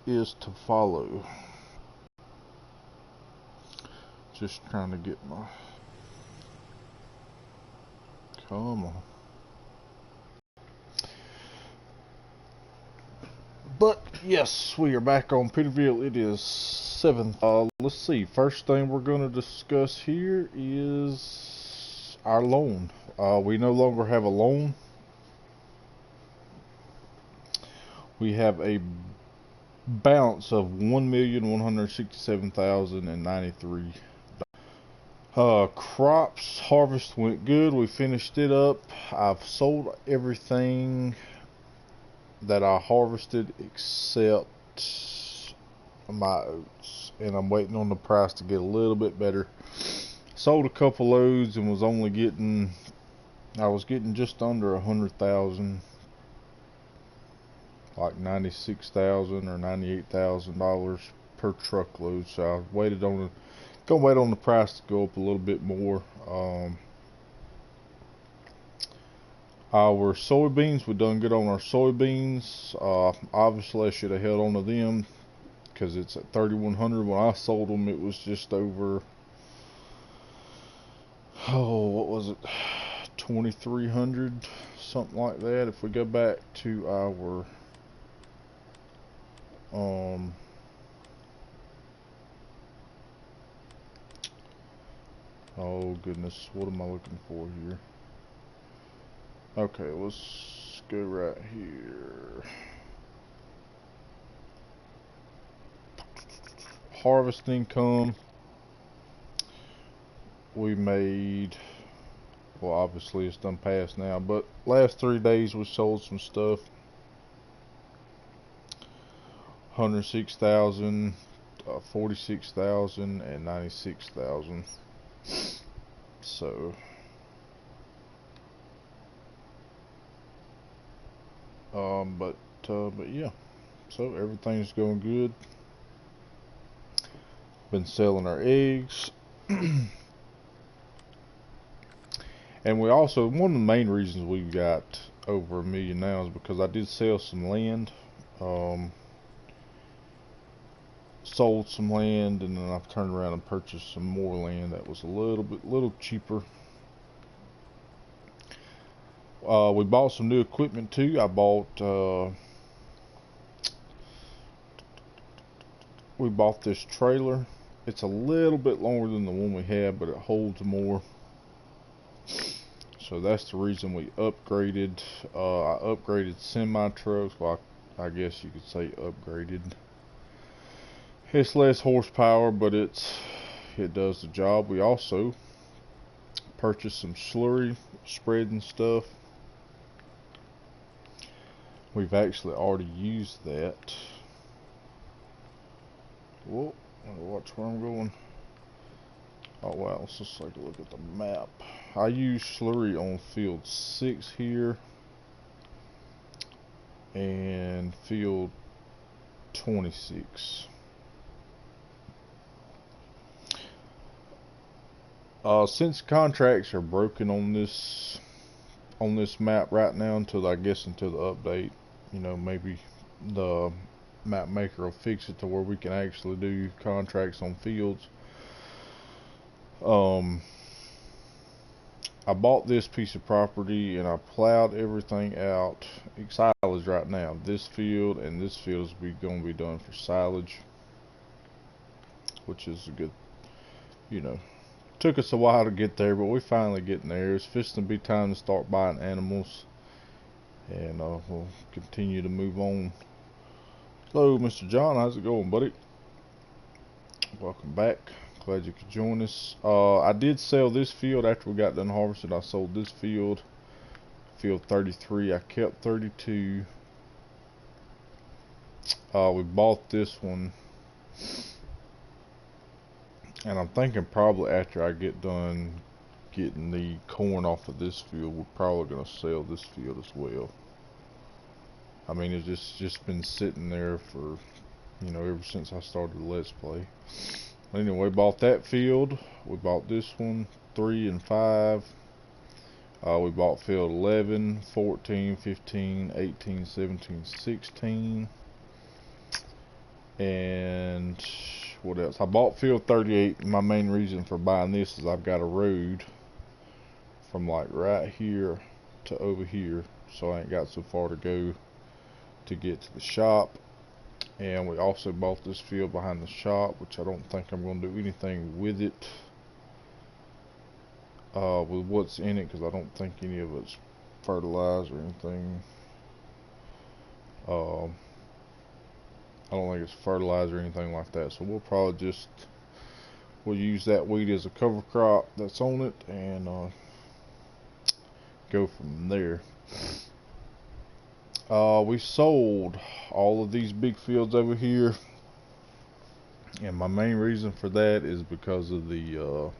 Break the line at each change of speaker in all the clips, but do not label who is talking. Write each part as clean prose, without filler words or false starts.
is to follow. Just trying to get my... Come on. But yes, we are back on Peterville. It is 7th. Let's see. First thing we're going to discuss here is our loan. We no longer have a loan. We have a balance of $1,167,093. Crops harvest went good. We finished it up. I've sold everything that I harvested except my oats, and I'm waiting on the price to get a little bit better. Sold a couple loads and was only getting, I was getting just under 100,000, like $96,000 or $98,000 per truckload. So I waited on gonna wait on the price to go up a little bit more. Our soybeans, we done good on our soybeans. Obviously I should have held on to them because it's at 3,100. When I sold them, it was just over, what was it, 2,300, something like that. If we go back to our oh goodness, what am I looking for here? Okay, let's go right here. Harvest income, we made, well obviously it's done past now, but last 3 days we sold some stuff. 106,000, 46,000, and 96,000. So but yeah, so everything's going good. Been selling our eggs. And we also, one of the main reasons we got over $1 million now is because I did sell some land. Sold some land, and then I've turned around and purchased some more land that was a little cheaper. We bought some new equipment too. We bought this trailer. It's a little bit longer than the one we had, but it holds more. So that's the reason we upgraded. I upgraded semi-trucks. Well, I guess you could say upgraded. It's less horsepower, but it does the job. We also purchased some slurry spreading stuff. We've actually already used that. Whoa, watch where I'm going. Oh wow, let's just take a look at the map. I use slurry on field 6 here and field 26. Since contracts are broken on this map right now until the update, maybe the map maker will fix it to where we can actually do contracts on fields. I bought this piece of property and I plowed everything out. Silage right now. This field and this field is going to be done for silage, which is a good, took us a while to get there, but we're finally getting there. It's fixing to be time to start buying animals, and we'll continue to move on. Hello, Mr. John. How's it going, buddy? Welcome back. Glad you could join us. I did sell this field after we got done harvesting. I sold this field 33. I kept 32. We bought this one, and I'm thinking probably after I get done getting the corn off of this field, we're probably going to sell this field as well. I mean, it's just been sitting there for, ever since I started the Let's Play. Anyway, bought that field. We bought this one, 3 and 5. We bought field 11, 14, 15, 18, 17, 16. And what else? I bought field 38. My main reason for buying this is I've got a road from like right here to over here, so I ain't got so far to go to get to the shop. And we also bought this field behind the shop, which I don't think I'm going to do anything with it, with what's in it, because I don't think any of it's fertilized or anything. I don't think it's fertilizer or anything like that, so we'll probably just we'll use that wheat as a cover crop that's on it, and go from there. We sold all of these big fields over here, and my main reason for that is because of the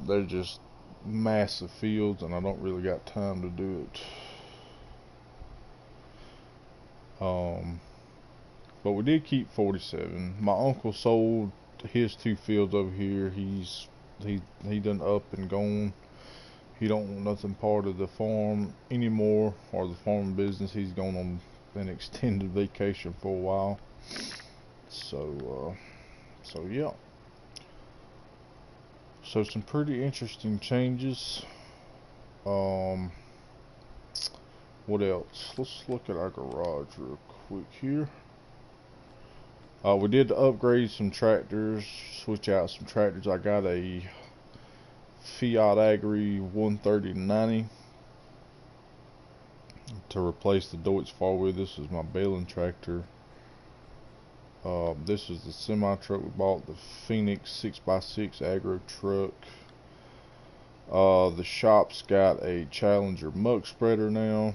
they're just massive fields, and I don't really got time to do it. But we did keep 47. My uncle sold his 2 fields over here. He done up and gone. He don't want nothing part of the farm anymore, or the farm business. He's gone on an extended vacation for a while. So yeah. So some pretty interesting changes. What else? Let's look at our garage real quick here. We did upgrade some tractors, switch out some tractors. I got a Fiat Agri 130/90 to replace the Deutz four-wheel. This is my baling tractor. This is the semi truck we bought, the Phoenix 6x6 agro truck. The shop's got a Challenger muck spreader now.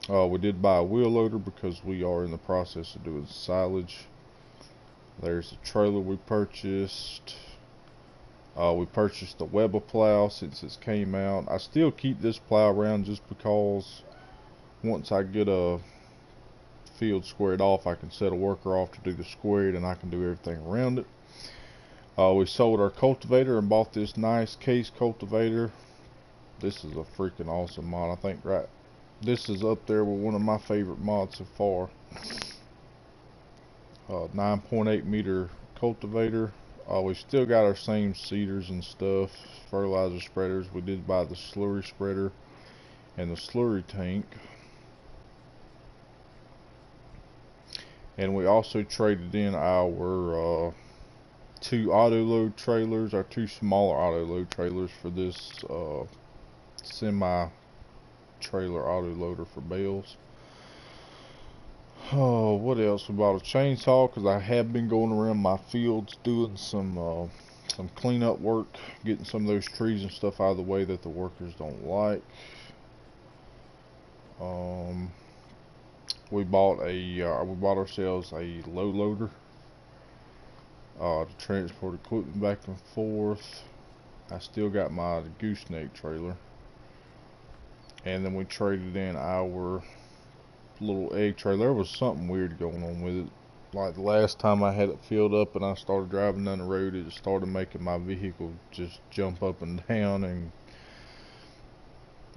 We did buy a wheel loader because we are in the process of doing silage. There's the trailer we purchased. We purchased the Weber plow since it came out. I still keep this plow around just because once I get a field squared off, I can set a worker off to do the squared, and I can do everything around it. We sold our cultivator and bought this nice case cultivator. This is a freaking awesome mod. I think this is up there with one of my favorite mods so far. 9.8 meter cultivator. We still got our same seeders and stuff, fertilizer spreaders. We did buy the slurry spreader and the slurry tank. And we also traded in our 2 auto load trailers, our 2 smaller auto load trailers, for this semi trailer auto loader for bales. Oh, what else? We bought a chainsaw because I have been going around my fields doing some cleanup work, getting some of those trees and stuff out of the way that the workers don't like. We bought ourselves a low loader to transport equipment back and forth. I still got my gooseneck trailer, and then we traded in our little egg trailer. There was something weird going on with it. Like the last time I had it filled up and I started driving down the road, it started making my vehicle just jump up and down, and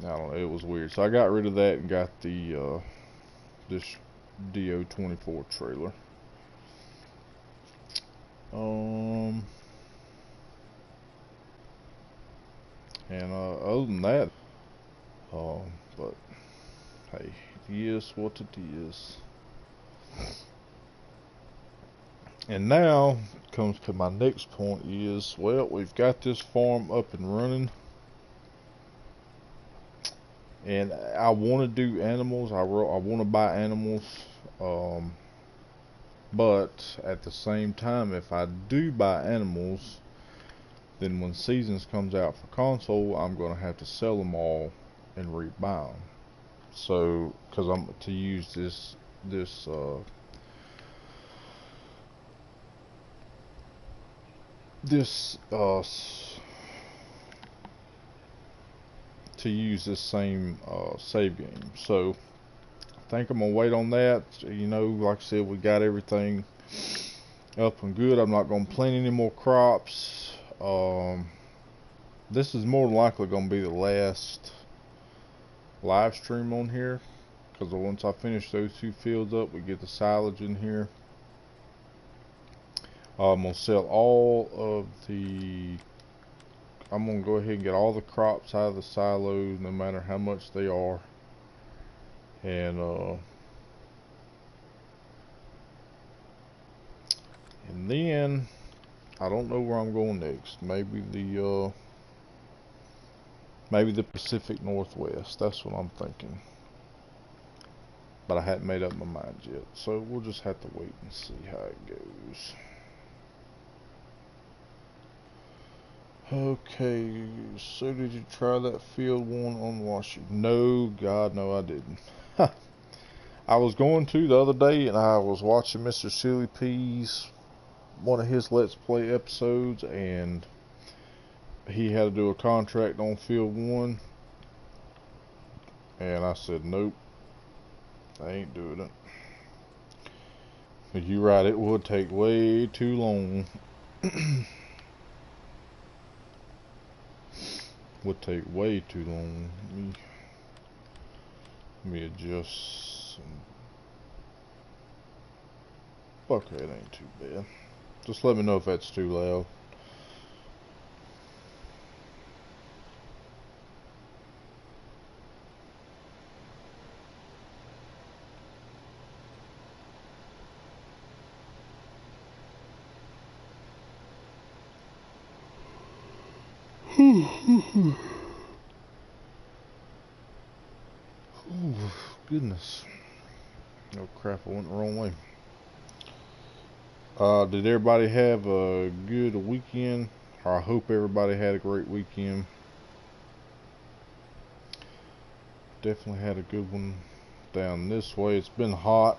I don't know, it was weird. So I got rid of that and got the this DO24 trailer. And other than that, but hey, it is what it is. And now comes to my next point is, well, we've got this farm up and running, and I want to do animals. I want to buy animals, but at the same time, if I do buy animals, then when seasons comes out for console, I'm going to have to sell them all and rebuy them. So, because I'm to use to use this same save game. So I think I'm gonna wait on that. You know, like I said, we got everything up and good. I'm not gonna plant any more crops. This is more than likely gonna be the last live stream on here, because once I finish those 2 fields up, we get the silage in here. I'm gonna sell all of the. I'm gonna go ahead and get all the crops out of the silos, no matter how much they are, and then I don't know where I'm going next. Maybe the Pacific Northwest. That's what I'm thinking. But I hadn't made up my mind yet, so we'll just have to wait and see how it goes. Okay, so did you try that field one on Washington? No, God, no, I didn't. I was going to the other day, and I was watching Mr. Silly Peas, one of his Let's Play episodes, and he had to do a contract on field one, and I said, nope, I ain't doing it. But you're right, it would take way too long. Would take way too long. Let me adjust some. Okay, it ain't too bad. Just let me know if that's too loud. Oh, goodness. Oh crap, I went the wrong way. Did everybody have a good weekend? Or I hope everybody had a great weekend. Definitely had a good one down this way. It's been hot.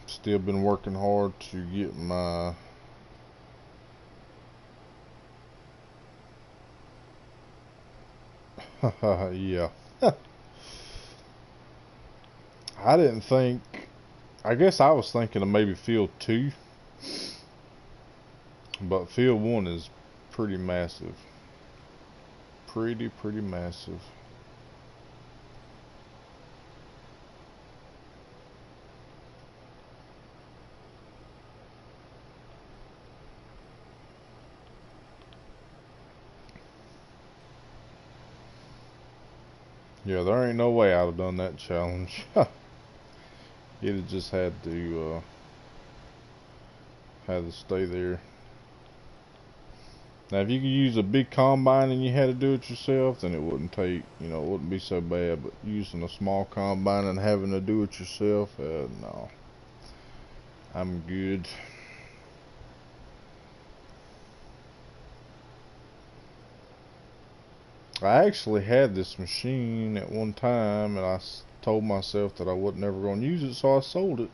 Still been working hard to get my yeah. I didn't think. I guess I was thinking of maybe field 2, but field 1 is pretty massive. Pretty massive. Yeah, there ain't no way I'd have done that challenge. You'd have just had to stay there. Now, if you could use a big combine and you had to do it yourself, then it wouldn't take, it wouldn't be so bad. But using a small combine and having to do it yourself, no. I'm good. I actually had this machine at one time, and I told myself that I wasn't ever going to use it, so I sold it.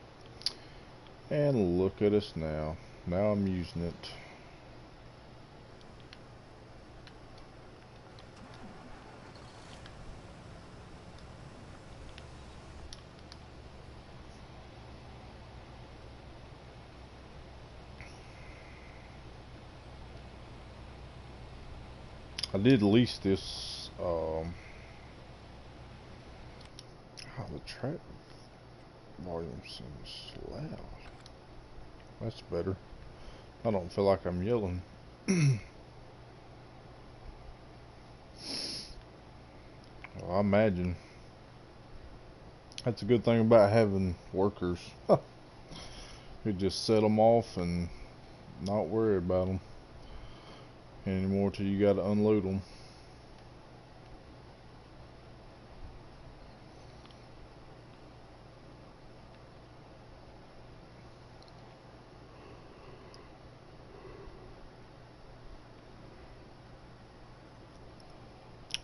And look at us now. Now I'm using it. I did lease this, the track volume seems loud. That's better. I don't feel like I'm yelling. Well, I imagine. That's a good thing about having workers. You just set them off and not worry about them anymore till you gotta unload them.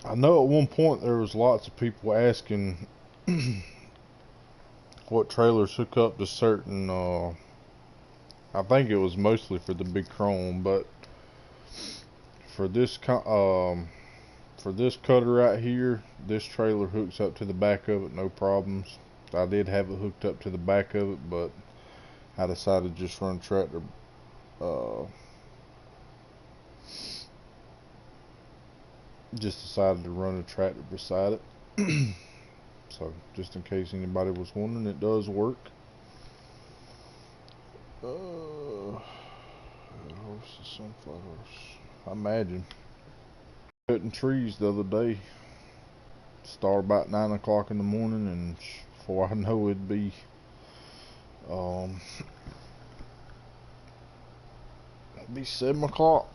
I know at one point there was lots of people asking what trailers hook up to certain, I think it was mostly for the big chrome, but for this cutter right here, this trailer hooks up to the back of it, no problems. I did have it hooked up to the back of it, but I decided to just run tractor, just decided to run a tractor beside it. So just in case anybody was wondering, it does work. Horses, sunflowers. I imagine. Cutting trees the other day. Start about 9 o'clock in the morning, and before I know it'd be um, 7 o'clock.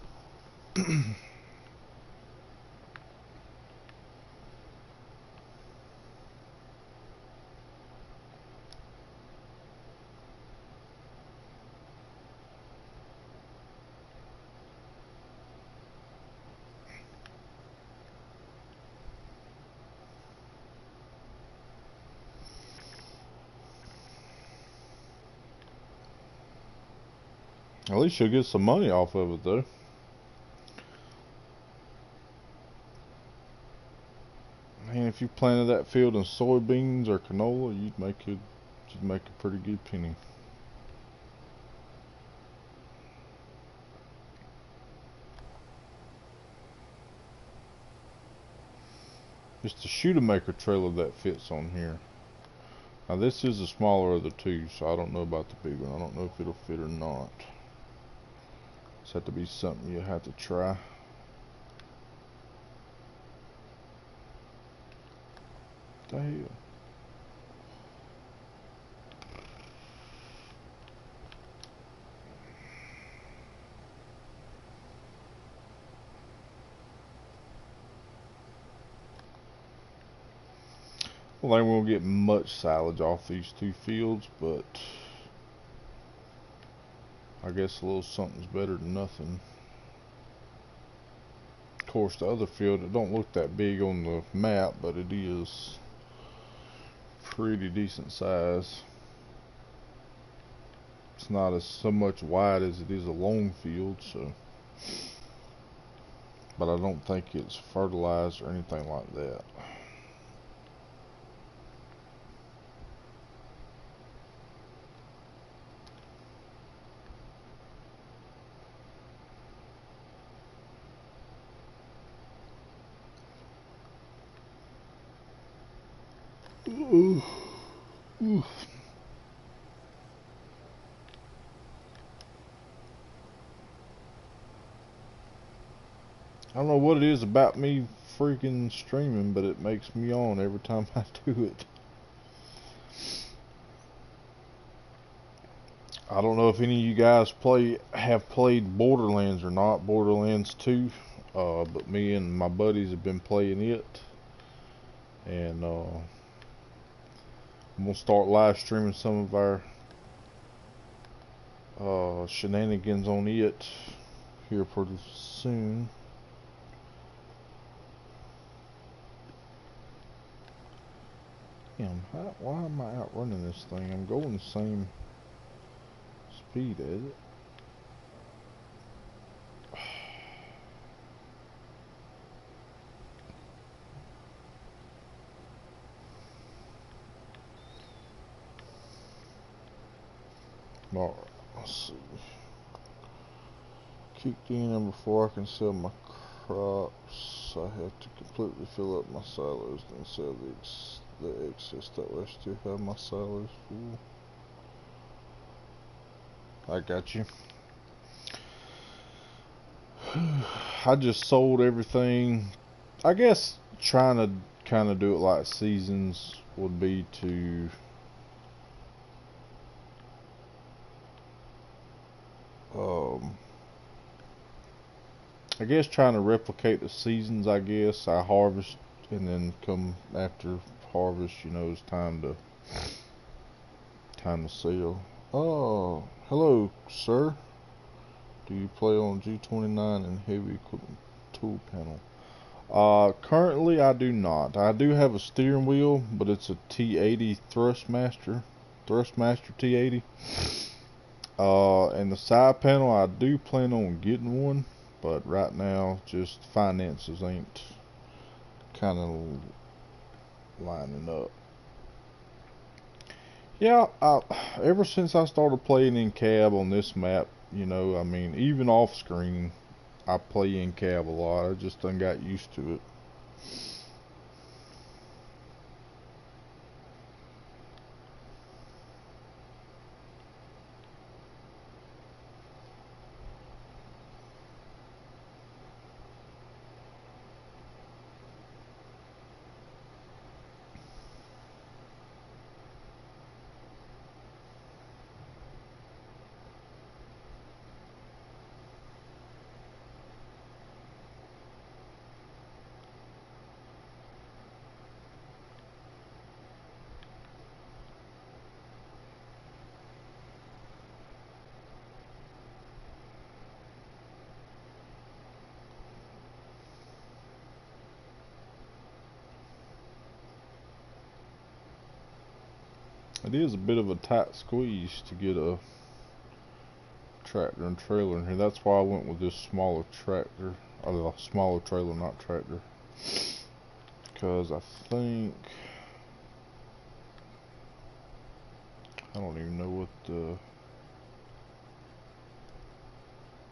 At least you'll get some money off of it, though. And if you planted that field in soybeans or canola, you'd make a pretty good penny. It's the Shoemaker trailer that fits on here. Now this is the smaller of the two, so I don't know about the big one. I don't know if it'll fit or not. It's have to be something you have to try. What the hell? Well, they won't get much silage off these two fields, but I guess a little something's better than nothing. Of course, the other field, it don't look that big on the map, but it is pretty decent size. It's not as so much wide as it is a long field, so. But I don't think it's fertilized or anything like that. Ooh. Ooh. I don't know what it is about me freaking streaming, but it makes me yawn every time I do it. I don't know if any of you guys have played Borderlands or not, Borderlands 2, but me and my buddies have been playing it, and I'm gonna start live streaming some of our shenanigans on it here pretty soon. Damn, why am I outrunning this thing? I'm going the same speed as it. Alright, let's see. Kicked in, and before I can sell my crops, I have to completely fill up my silos and sell the excess. That way I still have my silos full. I got you. I just sold everything. I guess trying to kind of do it like seasons would be to I guess trying to replicate the seasons. I guess I harvest, and then come after harvest, you know, it's time to sell. Oh, hello, sir. Do you play on G29 and heavy equipment tool panel? Currently I do not. I do have a steering wheel, but it's a T80 Thrustmaster T80. And the side panel, I do plan on getting one, but right now, just finances ain't kind of lining up. Yeah, ever since I started playing in cab on this map, you know, I mean, even off screen, I play in cab a lot. I just done got used to it. It is a bit of a tight squeeze to get a tractor and trailer in here. That's why I went with this smaller tractor, or the smaller trailer, not tractor, because I think, I don't even know what the,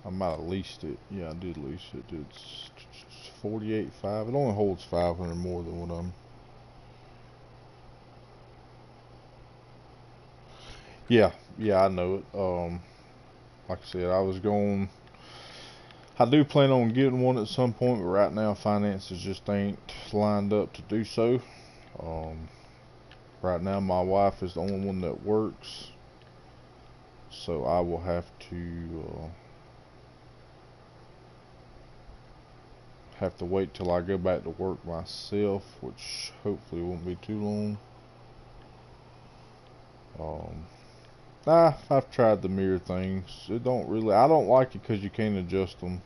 I might have leased it. Yeah, I did lease it. It's 48.5. It only holds 500 more than what I'm. Yeah, yeah, I know it. Like I said, I do plan on getting one at some point, but right now finances just ain't lined up to do so. Um, right now my wife is the only one that works, so I will have to wait till I go back to work myself, which hopefully won't be too long. I've tried the mirror things. I don't like it because you can't adjust them.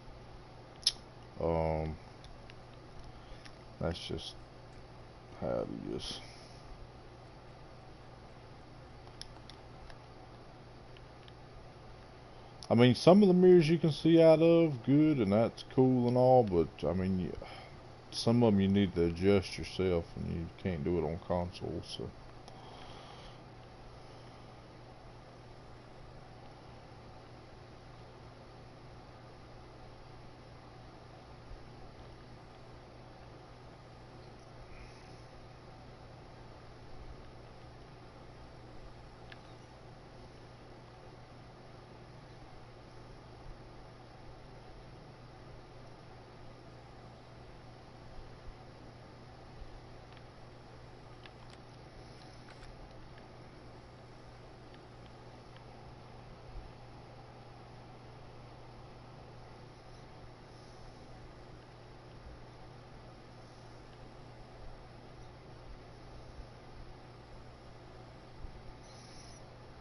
Um, that's just how it is. I mean, some of the mirrors you can see out of good, and that's cool and all, but I mean, some of them you need to adjust yourself, and you can't do it on console. So,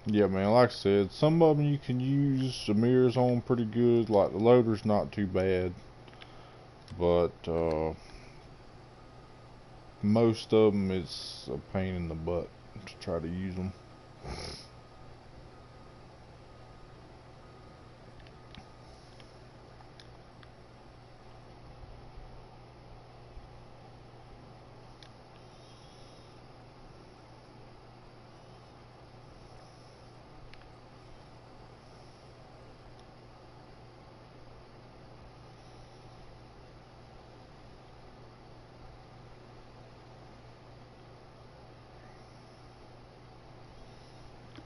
yeah, man, like I said, some of them you can use the mirrors on pretty good. Like the loader's not too bad, but most of them it's a pain in the butt to try to use them.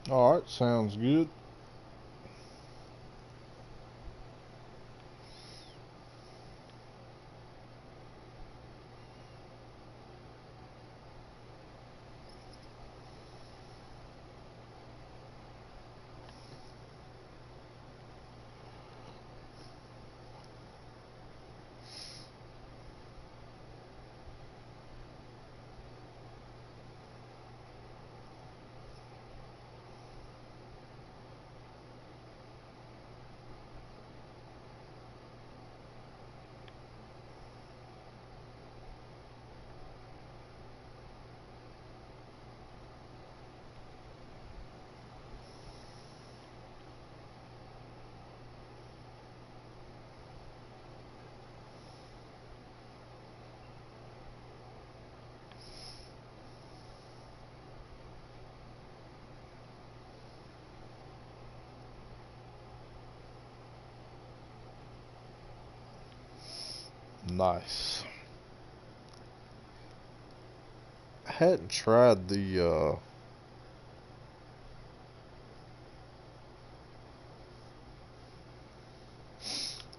Alright, sounds good. Nice. I hadn't tried I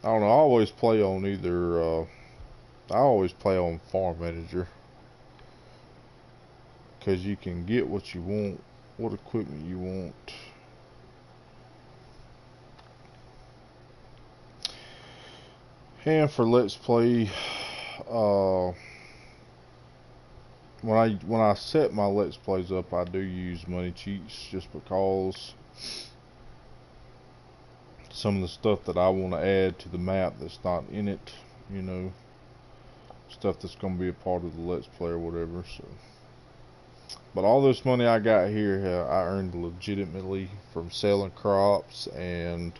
don't know, I always play on Farm Manager, because you can get what you want, what equipment you want. And for Let's Play, uh, when I set my Let's Plays up, I do use money cheats just because some of the stuff that I want to add to the map that's not in it, you know, stuff that's going to be a part of the Let's Play or whatever. So But all this money I got here, I earned legitimately from selling crops and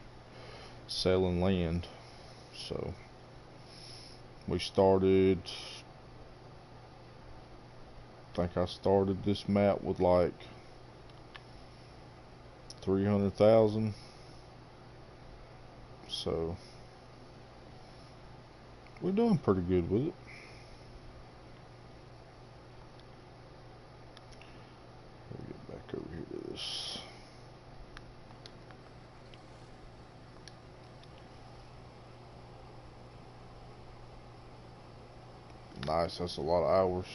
selling land. So we started, I think I started this map with like 300,000. So we're doing pretty good with it. Let me get back over here to this. Nice, that's a lot of hours.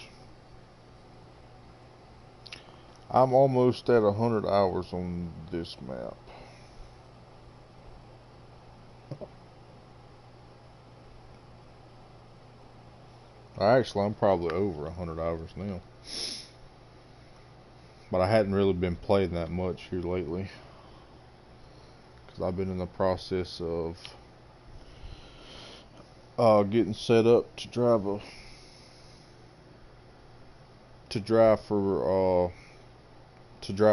I'm almost at 100 hours on this map. Actually, I'm probably over 100 hours now. But I hadn't really been playing that much here lately, because I've been in the process of getting set up to drive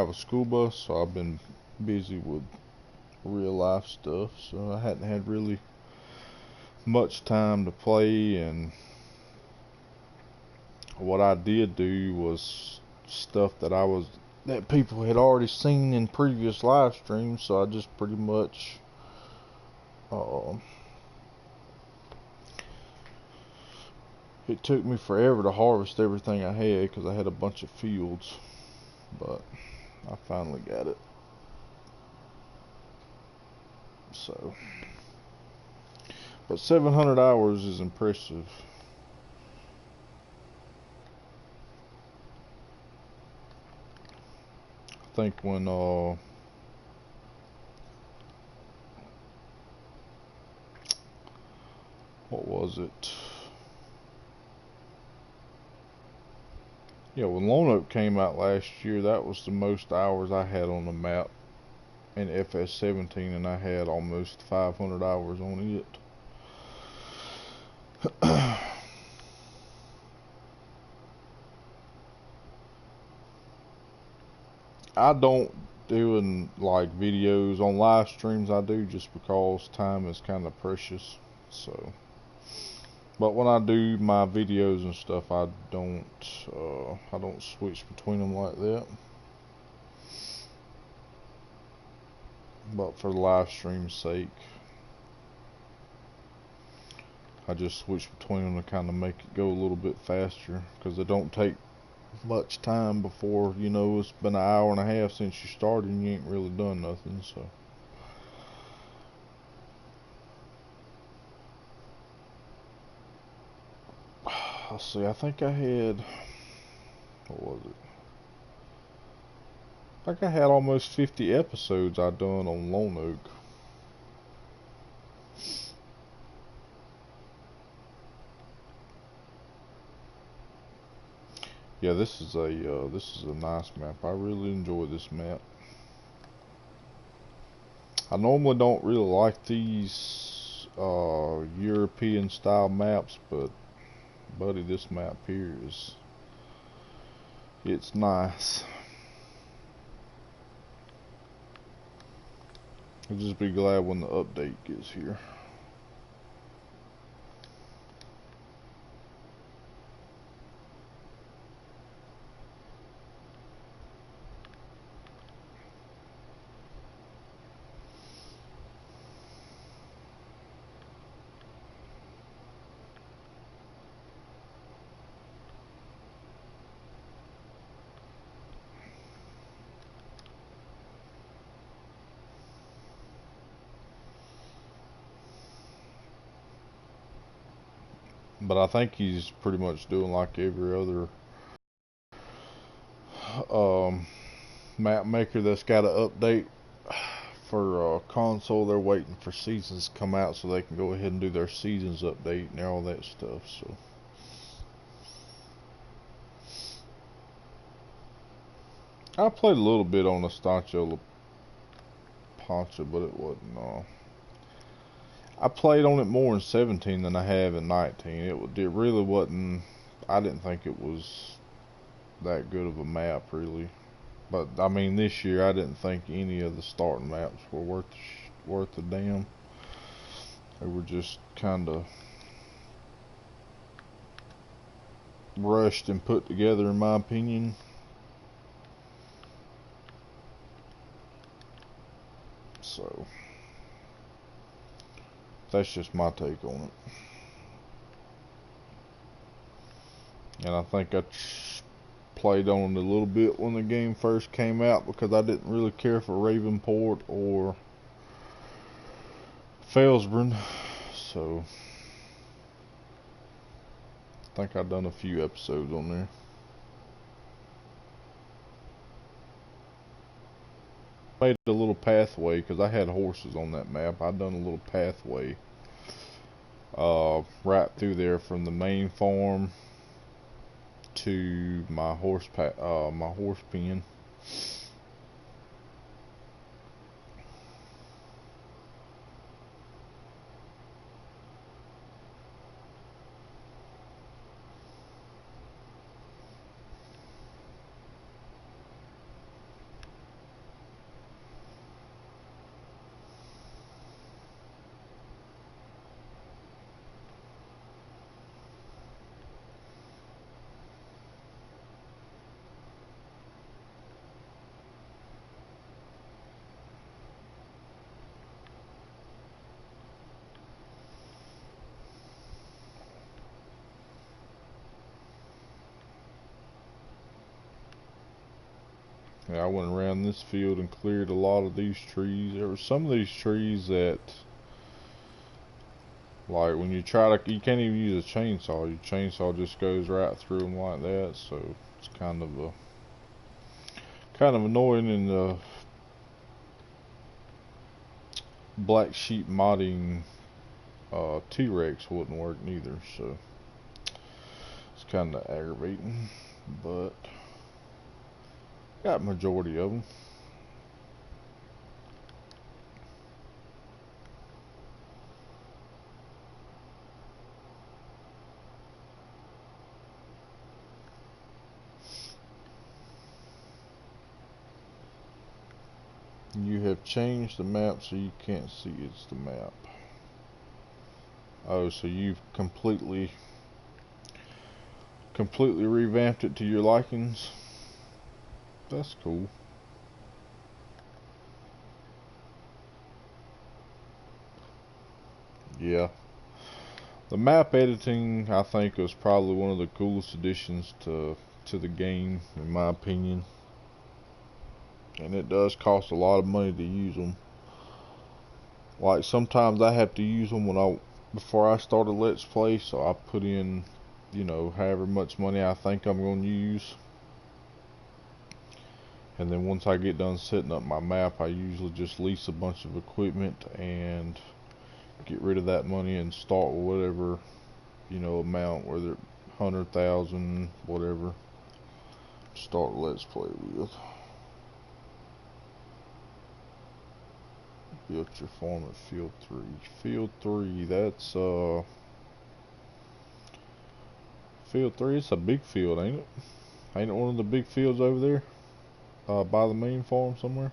a school bus. So I've been busy with real life stuff, so I hadn't had really much time to play. And what I did do was stuff that people had already seen in previous live streams, so I just pretty much it took me forever to harvest everything I had because I had a bunch of fields, but I finally got it. So, but 700 hours is impressive. I think when what was it? Yeah, when Lone Oak came out last year, that was the most hours I had on the map in FS17, and I had almost 500 hours on it. I don't doing like videos on live streams. I do just because time is kind of precious. So, but when I do my videos and stuff, I don't switch between them like that. But for the live stream's sake, I just switch between them to kind of make it go a little bit faster, because it don't take much time before, it's been an hour and a half since you started and you ain't really done nothing. So let's see, I think I had, what was it? I think I had almost 50 episodes I done on Lone Oak. Yeah, this is a nice map. I really enjoy this map. I normally don't really like these European style maps, but buddy, this map here it's nice. I'll just be glad when the update gets here. But I think he's pretty much doing like every other map maker that's got an update for console. They're waiting for seasons to come out so they can go ahead and do their seasons update and all that stuff. So I played a little bit on Estancia La Pancha, but it wasn't. I played on it more in 17 than I have in 19. It really wasn't. I didn't think it was that good of a map, really. But I mean, this year I didn't think any of the starting maps were worth a damn. They were just kind of rushed and put together, in my opinion. So that's just my take on it. And I think I played on it a little bit when the game first came out because I didn't really care for Ravenport or Felsbrunn. So I think I've done a few episodes on there. Made a little pathway because I had horses on that map. I done a little pathway right through there from the main farm to my horse pen. Yeah, I went around this field and cleared a lot of these trees. There were some of these trees that, like, when you try to, you can't even use a chainsaw. Your chainsaw just goes right through them like that. So it's kind of annoying. And the black sheep modding T-Rex wouldn't work neither. So it's kind of aggravating, but got majority of them. You have changed the map so you can't see it's the map. Oh, so you've completely revamped it to your likings. That's cool. Yeah. The map editing, I think, was probably one of the coolest additions to the game, in my opinion. And it does cost a lot of money to use them. Like, sometimes I have to use them before I start a Let's Play, so I put in, you know, however much money I think I'm going to use. And then once I get done setting up my map, I usually just lease a bunch of equipment and get rid of that money and start with whatever, you know, amount, whether 100,000, whatever, start Let's Play with. Built your farm at field 3. Field 3, that's field 3, it's a big field, ain't it? Ain't it one of the big fields over there? By the main farm somewhere?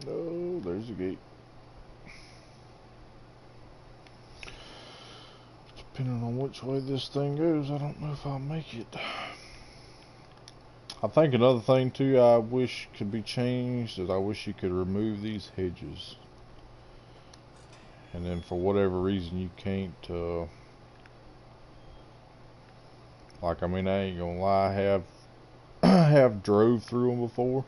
No, there's a gate. Depending on which way this thing goes, I don't know if I'll make it. I think another thing too I wish could be changed is I wish you could remove these hedges. And then for whatever reason you can't, like, I mean, I ain't gonna lie, I have drove through them before.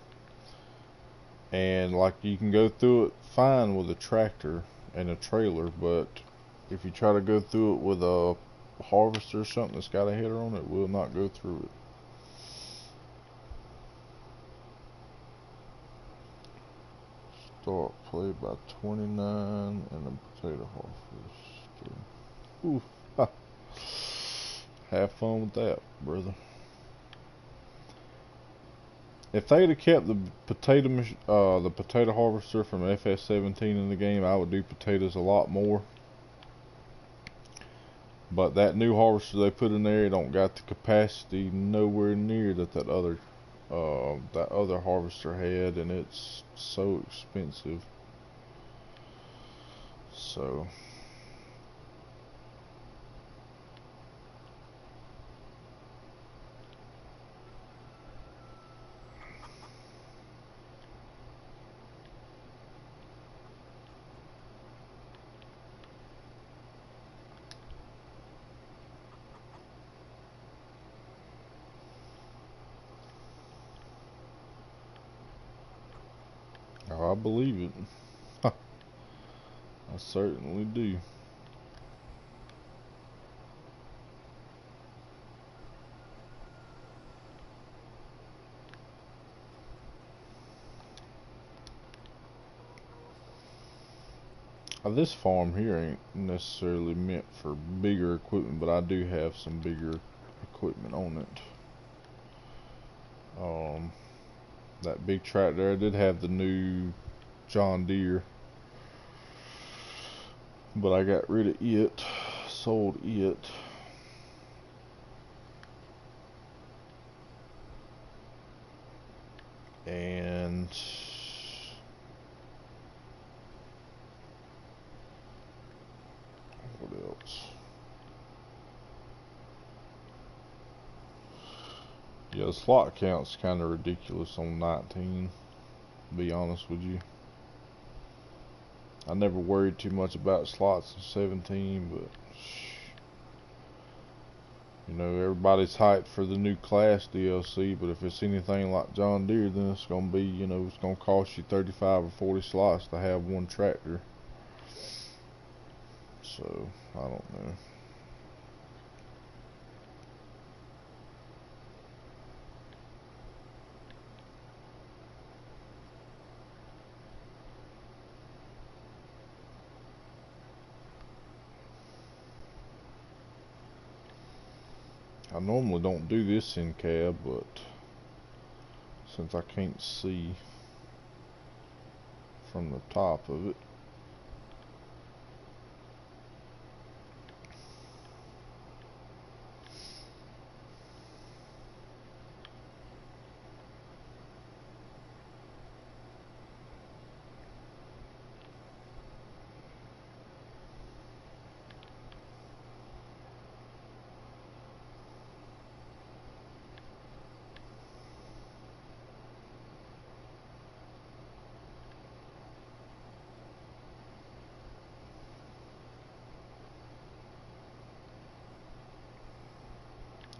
And like, you can go through it fine with a tractor, and a trailer, but if you try to go through it with a harvester or something that's got a header on it, it will not go through it. Start play by 29 and a potato harvester. Ooh, ha. Have fun with that, brother. If they'd have kept the potato harvester from FS17 in the game, I would do potatoes a lot more. But that new harvester they put in there, it don't got the capacity nowhere near that other harvester had, and it's so expensive. So I believe it. I certainly do. This farm here ain't necessarily meant for bigger equipment, but I do have some bigger equipment on it. That big tractor, I did have the new John Deere, but I got rid of it, sold it. And what else? Yeah, the slot count's kind of ridiculous on 19, to be honest with you. I never worried too much about slots in 17, but you know, everybody's hyped for the new class DLC, but if it's anything like John Deere, then it's gonna be, you know, it's gonna cost you 35 or 40 slots to have one tractor. So, I don't know. I normally don't do this in cab, but since I can't see from the top of it,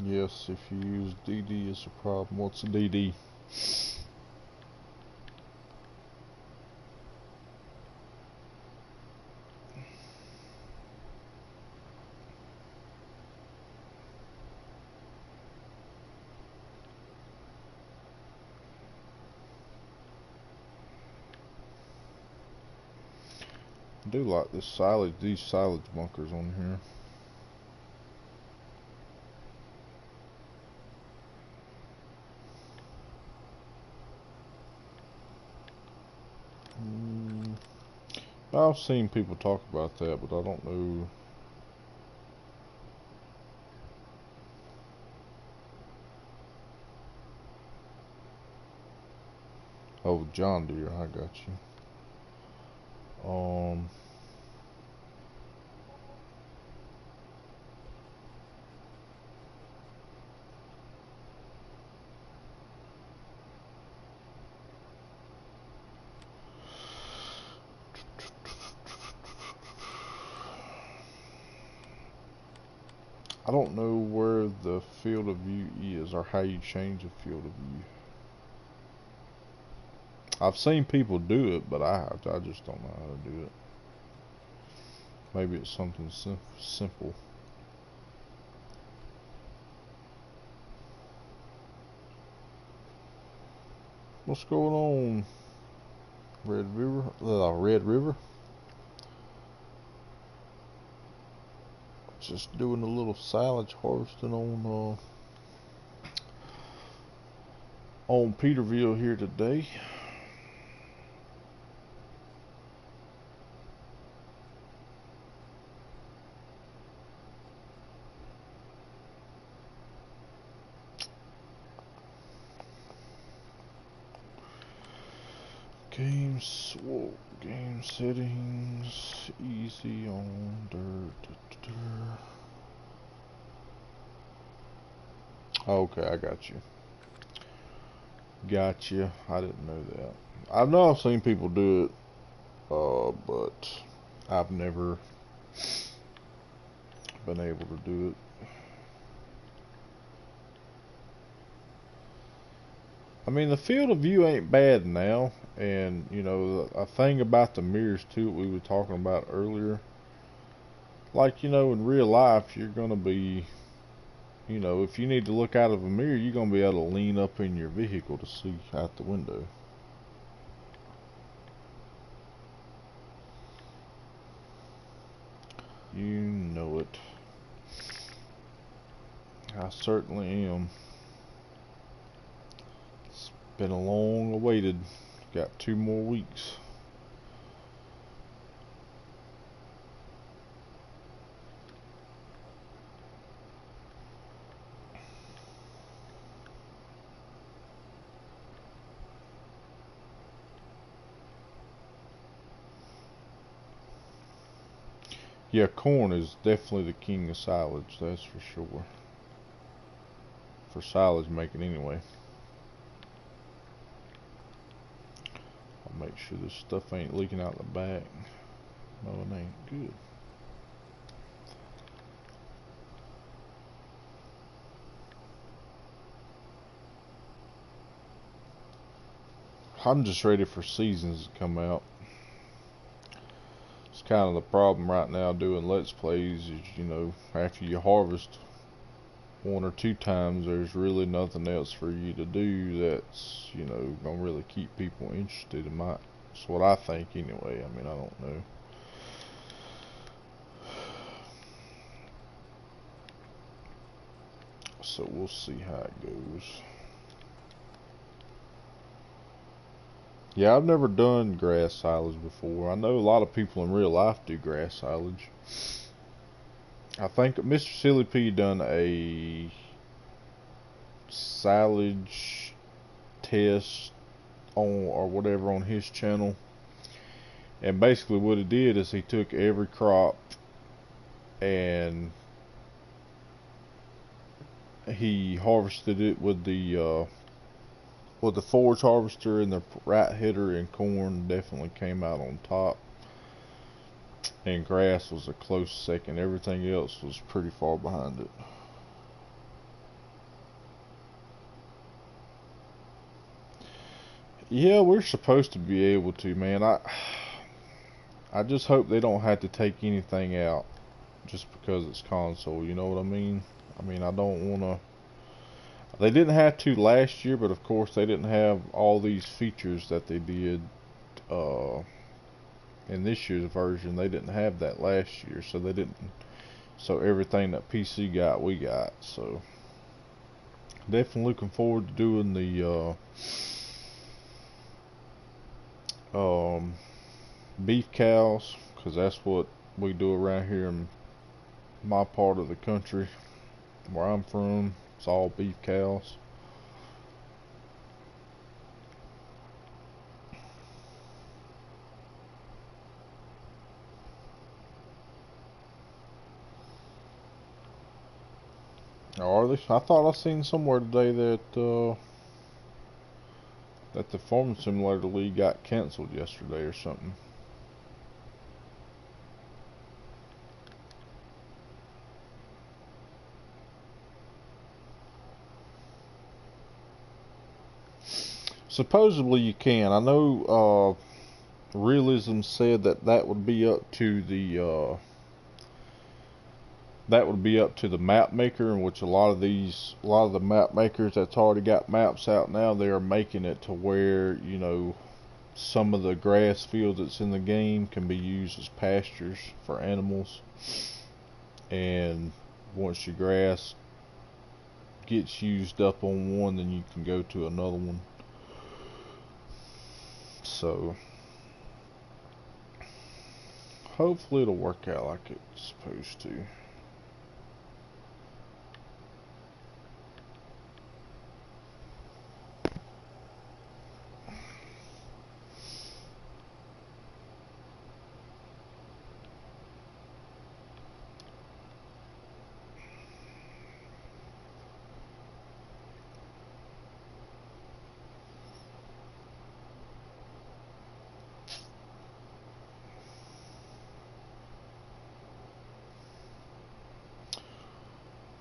yes, if you use DD, it's a problem. What's a DD? I do like this silage, these silage bunkers on here. I've seen people talk about that, but I don't know. Oh, John Deere, I got you. I don't know where the field of view is or how you change the field of view. I've seen people do it, but I just don't know how to do it. Maybe it's something simple. What's going on, Red River? Red River. Just doing a little silage harvesting on Peterville here today. Game settings, easy on dirt. Okay, I got you. Gotcha. I didn't know that. I know I've seen people do it, but I've never been able to do it. I mean, the field of view ain't bad now, and you know, a thing about the mirrors too, we were talking about earlier. Like, you know, in real life, you're gonna be, you know, if you need to look out of a mirror, you're gonna be able to lean up in your vehicle to see out the window. You know it. I certainly am. It's been a long awaited. Got 2 more weeks. Yeah, corn is definitely the king of silage, that's for sure. For silage making anyway. I'll make sure this stuff ain't leaking out the back. No, it ain't. Good. I'm just ready for seasons to come out. It's kind of the problem right now doing Let's Plays is, you know, after you harvest 1 or 2 times, there's really nothing else for you to do that's, you know, gonna really keep people interested in my. That's what I think anyway. I mean, I don't know. So we'll see how it goes. Yeah, I've never done grass silage before. I know a lot of people in real life do grass silage. I think Mr. Silly P done a silage test on or whatever on his channel, and basically what he did is he took every crop and he harvested it with the forage harvester, and the right hitter and corn definitely came out on top, and grass was a close second. Everything else was pretty far behind it. Yeah, we're supposed to be able to, man. I just hope they don't have to take anything out just because it's console, you know what I mean? I mean, I don't want to. They didn't have to last year, but of course they didn't have all these features that they did in this year's version. They didn't have that last year, so they didn't. So everything that PC got, we got. So definitely looking forward to doing the beef cows, because that's what we do around here in my part of the country where I'm from. It's all beef cows. Are they? I thought I seen somewhere today that the Farming Simulator League got canceled yesterday or something. Supposedly you can. I know Realism said that would be up to the that would be up to the map maker, in which a lot of the map makers that's already got maps out now, they are making it to where, you know, some of the grass fields that's in the game can be used as pastures for animals. And once your grass gets used up on one, then you can go to another one. So hopefully it'll work out like it's supposed to.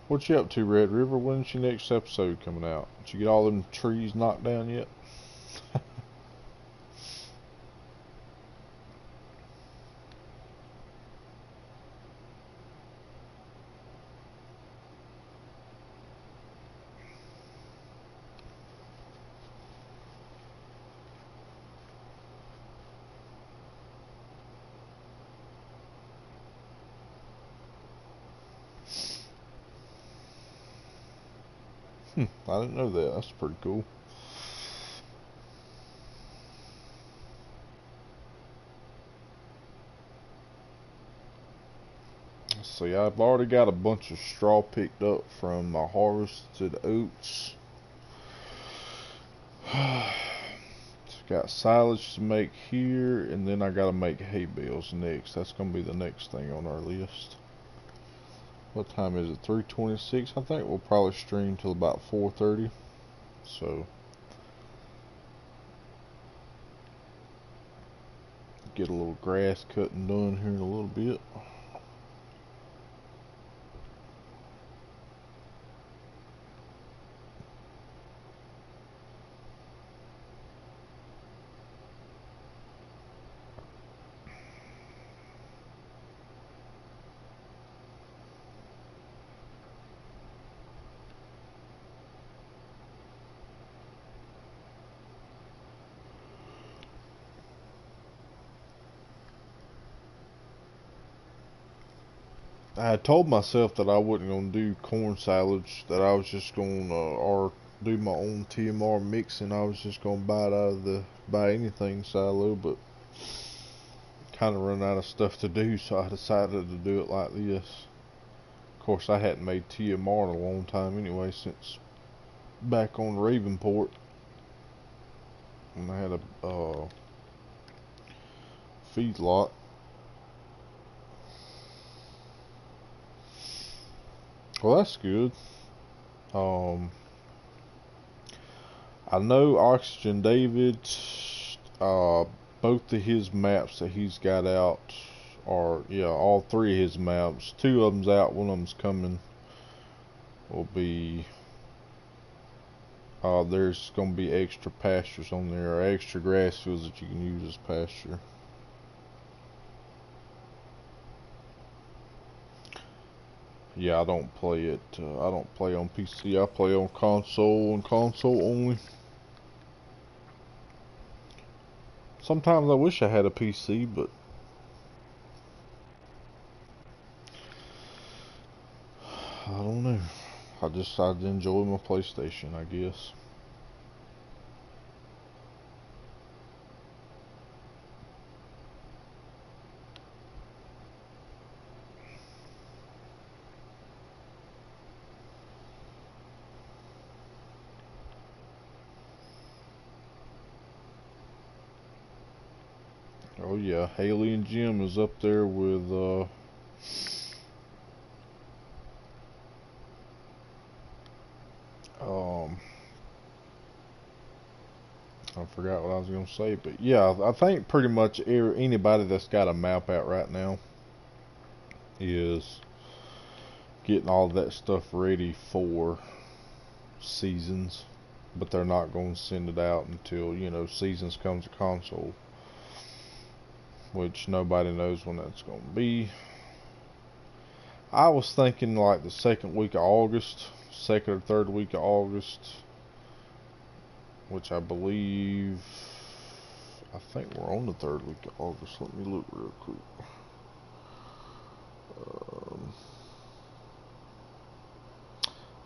What you up to, Red River? When's your next episode coming out? Did you get all them trees knocked down yet? I didn't know that. That's pretty cool. Let's see, I've already got a bunch of straw picked up from my harvested oats. Got silage to make here, and then I gotta make hay bales next. That's gonna be the next thing on our list. What time is it? 3:26. I think we'll probably stream till about 4:30. So get a little grass cutting done here in a little bit. I had told myself that I wasn't going to do corn silage, that I was just going to, or do my own TMR mixing. I was just going to buy it out of the buy anything silo, but kind of run out of stuff to do, so I decided to do it like this. Of course, I hadn't made TMR in a long time anyway, since back on Ravenport, when I had a feedlot. Well, that's good. I know Oxygen David, both of his maps that he's got out are, yeah, all three of his maps. Two of them's out, one of them's coming. Will be, there's going to be extra pastures on there, or extra grass fields that you can use as pasture. Yeah, I don't play it. I don't play on PC. I play on console and console only. Sometimes I wish I had a PC, but I don't know. I enjoy my PlayStation, I guess. Oh yeah, Haley and Jim is up there with I forgot what I was gonna say, but yeah, I think pretty much anybody that's got a map out right now is getting all that stuff ready for seasons, but they're not going to send it out until, you know, seasons comes to console, which nobody knows when that's going to be. I was thinking like the second week of August, second or third week of August, which I believe, I think we're on the third week of August. Let me look real quick.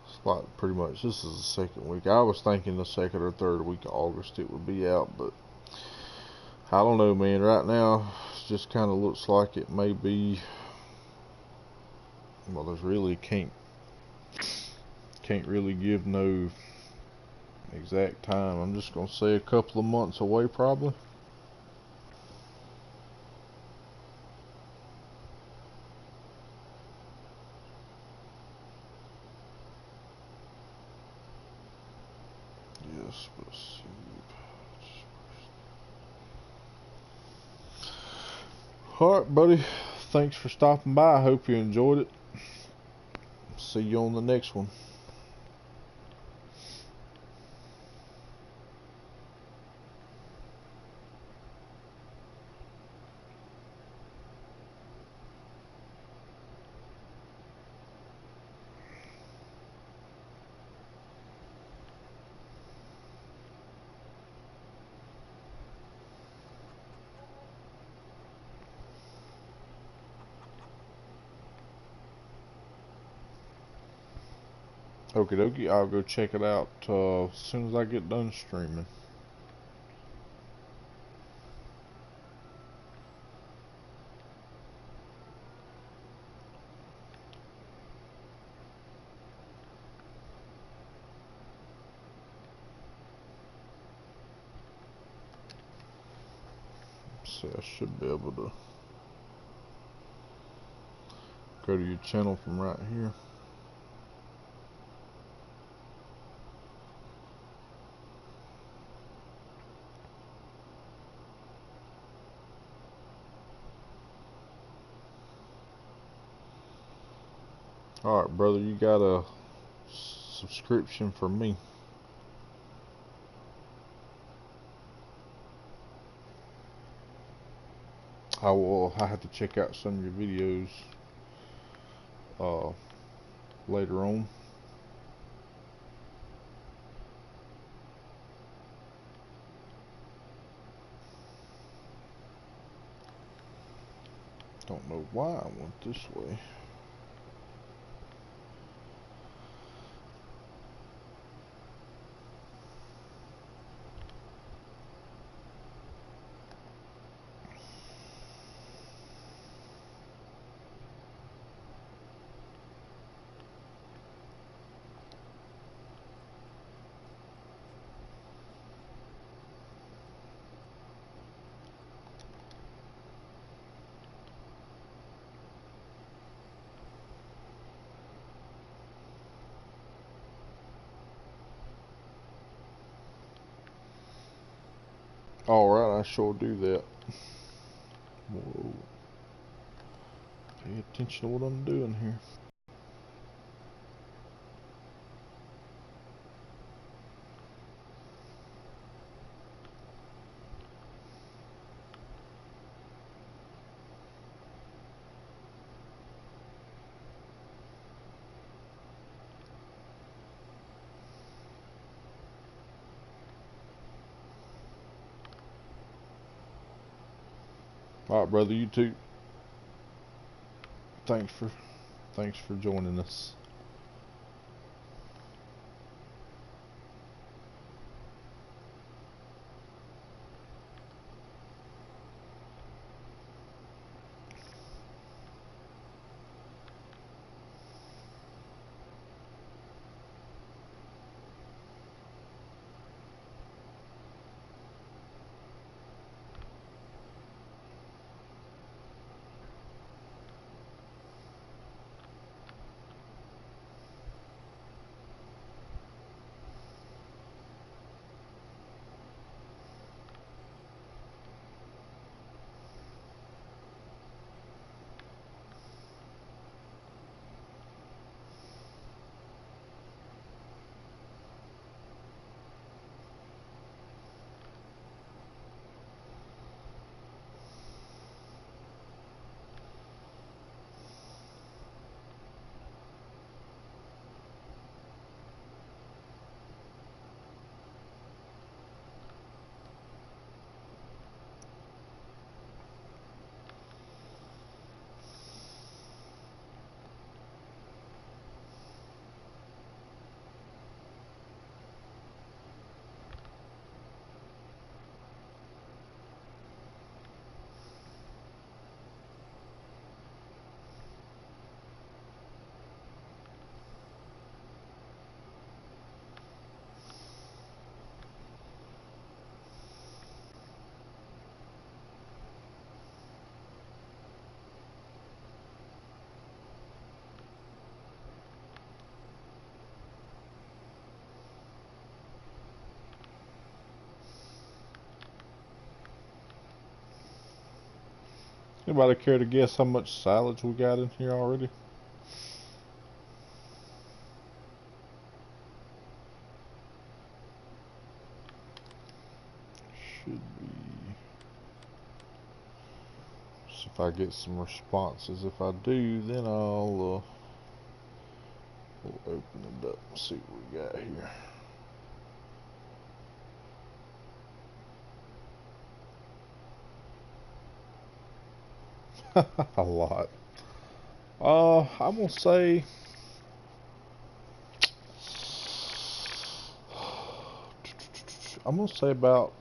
It's like pretty much, this is the second week. I was thinking the second or third week of August it would be out, but I don't know, man. Right now, it just kind of looks like it may be. Well, there's really can't really give no exact time. I'm just gonna say a couple of months away, probably. Yes, let's see. Alright, buddy. Thanks for stopping by. I hope you enjoyed it. See you on the next one. Okie dokie, I'll go check it out as soon as I get done streaming. So I should be able to go to your channel from right here. Alright, brother, you got a subscription for me. I have to check out some of your videos later on. Don't know why I went this way. Alright, I sure do that. Whoa. Pay attention to what I'm doing here. Alright, brother, you too. Thanks for joining us. Anybody care to guess how much silage we got in here already? Should be. So if I get some responses, if I do, then we'll open it up and see what we got here. A lot. I'm gonna say about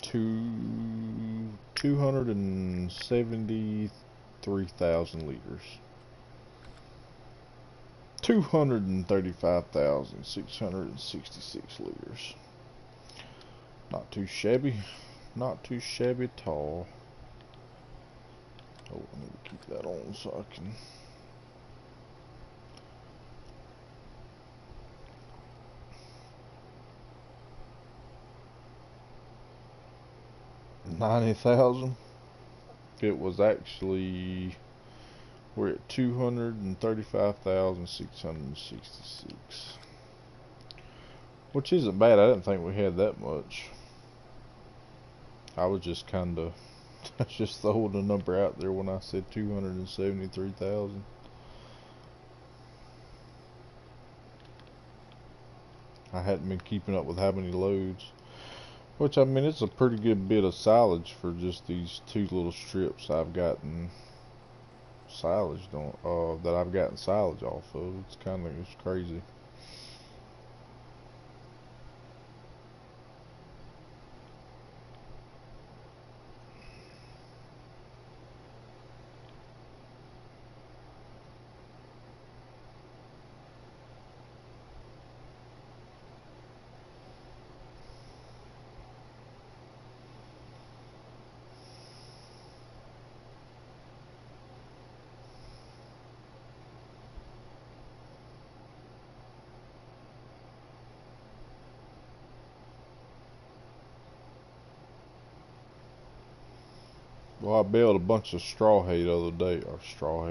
273,000 liters. 235,666 liters. Not too shabby. Not too shabby at all. Oh, I need to keep that on so I can. $90,000. It was actually, we're at 235,666, which isn't bad. I didn't think we had that much. I was just kind of just throwing a number out there when I said 273,000. I hadn't been keeping up with how many loads. Which, I mean, it's a pretty good bit of silage for just these two little strips I've gotten silage on, that I've gotten silage off of. It's crazy. Well, I baled a bunch of straw hay the other day, or straw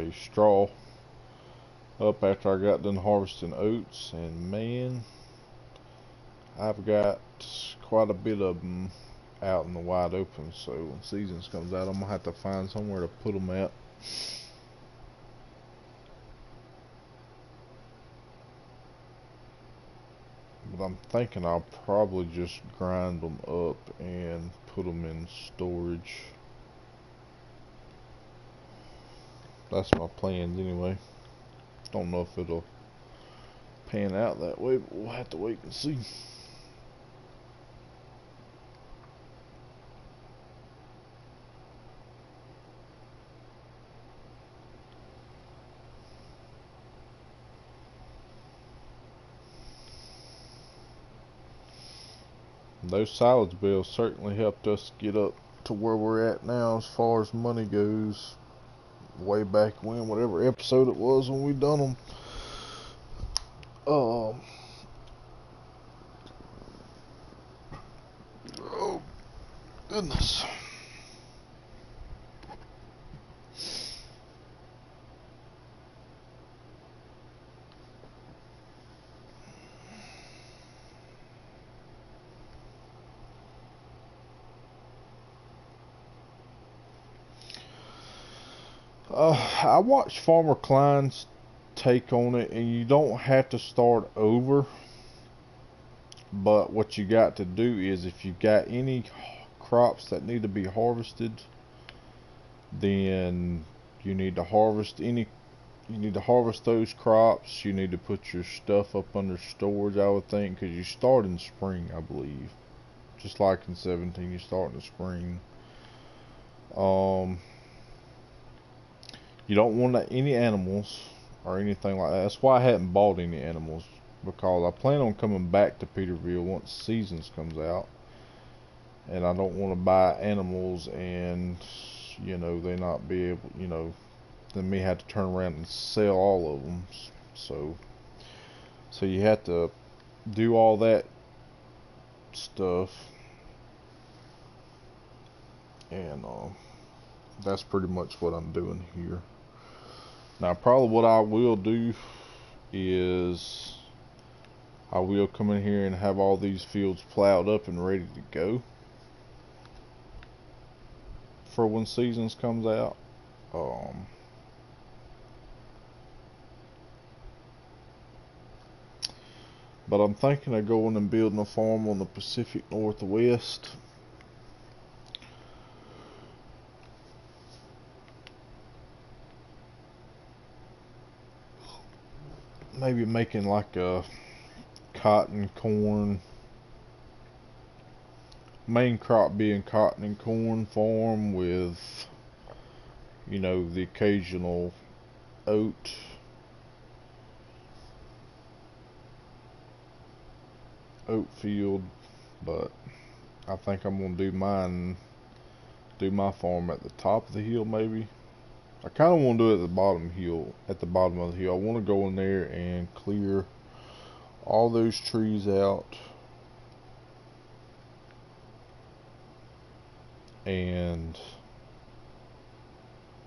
up after I got done harvesting oats, and man, I've got quite a bit of them out in the wide open. So when seasons comes out, I'm gonna have to find somewhere to put them at. But I'm thinking I'll probably just grind them up and put them in storage. That's my plans anyway. Don't know if it'll pan out that way, but we'll have to wait and see. Those silage bales certainly helped us get up to where we're at now as far as money goes. Way back when, whatever episode it was when we done them. Oh goodness. I watched Farmer Klein's take on it, and you don't have to start over. But what you got to do is, if you've got any crops that need to be harvested, then you need to harvest those crops. You need to put your stuff up under storage, I would think, because you start in spring, I believe. Just like in 17, you start in the spring. You don't want any animals or anything like that. That's why I hadn't bought any animals, because I plan on coming back to Peterville once seasons comes out, and I don't want to buy animals and they not be able, then me have to turn around and sell all of them. So you have to do all that stuff, And that's pretty much what I'm doing here. Now, probably what I will do is I will come in here and have all these fields plowed up and ready to go for when seasons comes out. But I'm thinking of going and building a farm on the Pacific Northwest. Maybe making like a cotton, corn, main crop being cotton and corn farm with, you know, the occasional oat field. But I think I'm gonna do my farm at the top of the hill maybe. I kind of want to do it at the bottom hill, at the bottom of the hill. I want to go in there and clear all those trees out, and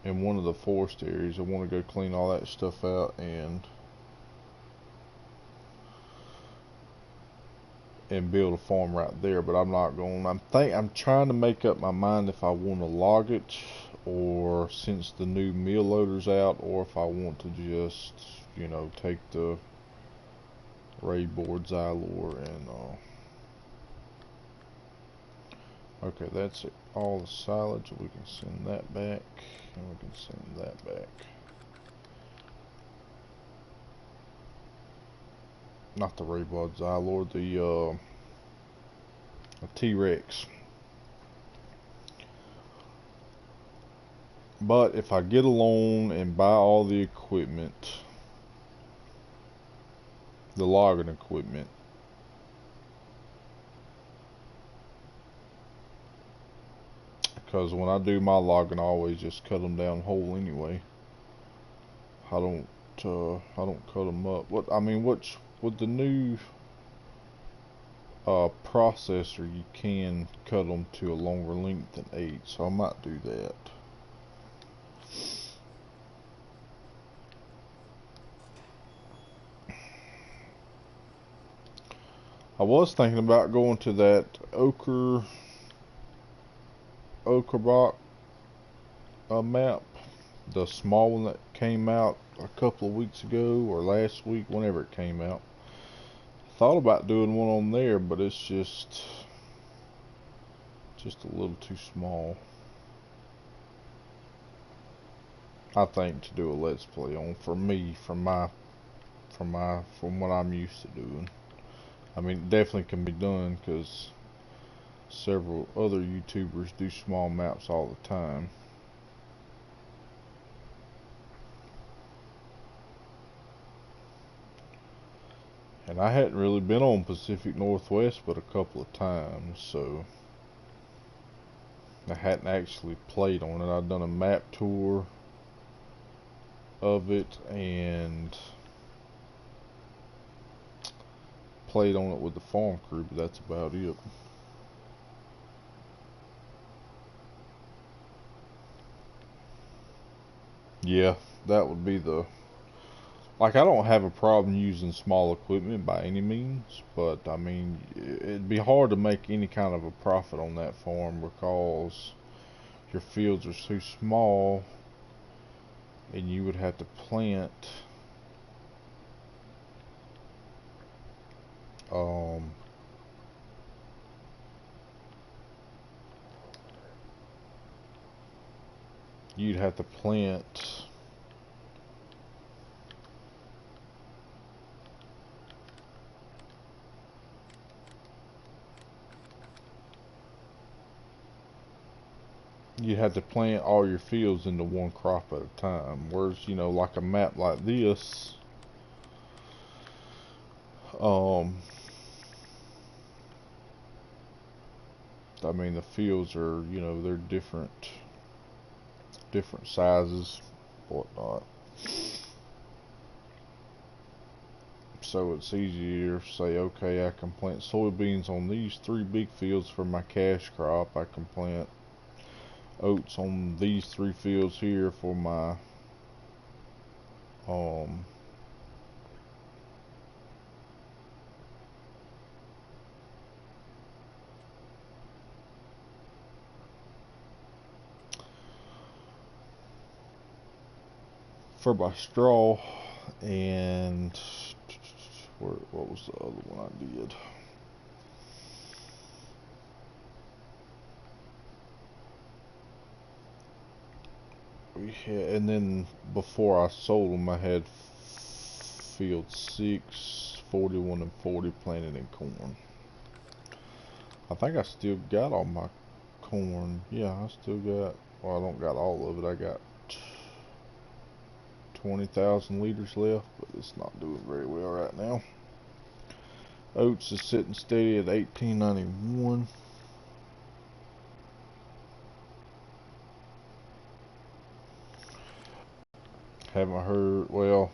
in one of the forest areas I want to go clean all that stuff out and build a farm right there. But I'm not going. I'm trying to make up my mind if I want to log it, or since the new mill loader's out, or if I want to just, you know, take the board Xylor and okay, that's it. All the silage, we can send that back, and we can send that back. Not the Raybud Xylor, the T-Rex. But if I get a loan and buy all the equipment, the logging equipment, because when I do my logging, I always just cut them down whole anyway. I don't cut them up. With the new processor, you can cut them to a longer length than 8, so I might do that. I was thinking about going to that ochre rock map, the small one that came out a couple of weeks ago or last week, whenever it came out. Thought about doing one on there, but it's just a little too small, I think, to do a let's play on, for me, from what I'm used to doing. I mean, it definitely can be done because several other YouTubers do small maps all the time. And I hadn't really been on Pacific Northwest but a couple of times, so I hadn't actually played on it. I'd done a map tour of it and played on it with the farm crew, but that's about it. Yeah, that would be the... Like, I don't have a problem using small equipment by any means, but I mean, it'd be hard to make any kind of a profit on that farm because your fields are too small and you would have to plant you'd have to plant all your fields into one crop at a time. Whereas, you know, like a map like this, I mean, the fields are, you know, they're different sizes, whatnot. So it's easier to say, okay, I can plant soybeans on these 3 big fields for my cash crop. I can plant oats on these 3 fields here for my um for my straw. And what was the other one I did? We had, and then before I sold them, I had field 6, 41, and 40 planted in corn. I think I still got all my corn. Yeah, I still got, well, I don't got all of it. I got 20,000 liters left, but it's not doing very well right now. Oats is sitting steady at 18.91. Haven't heard, well,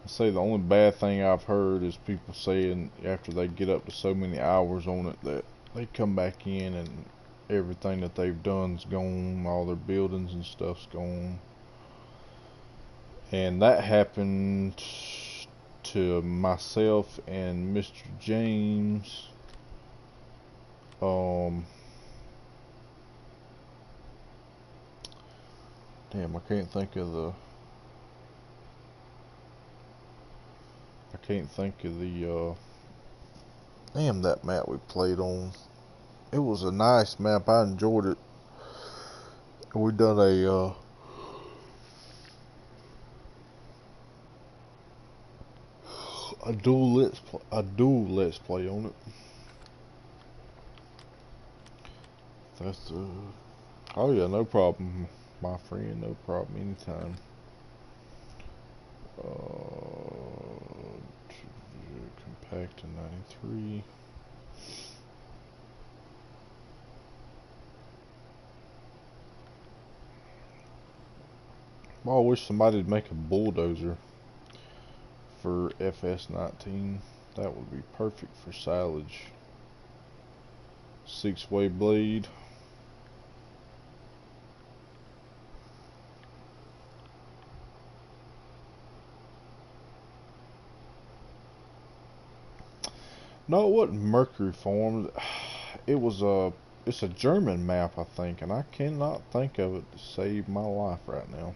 I say the only bad thing I've heard is people saying after they get up to so many hours on it that they come back in and everything that they've done's gone, all their buildings and stuff's gone. And that happened to myself and Mr. James. Damn, I can't think of the damn, that map we played on. It was a nice map. I enjoyed it. We done a dual let's play on it. That's the, oh yeah, no problem, my friend, no problem, anytime. Compact to 93. Well, I wish somebody'd make a bulldozer for FS19. That would be perfect for silage. 6-way blade. No, it wasn't mercury formed. It's a German map, I think, and I cannot think of it to save my life right now.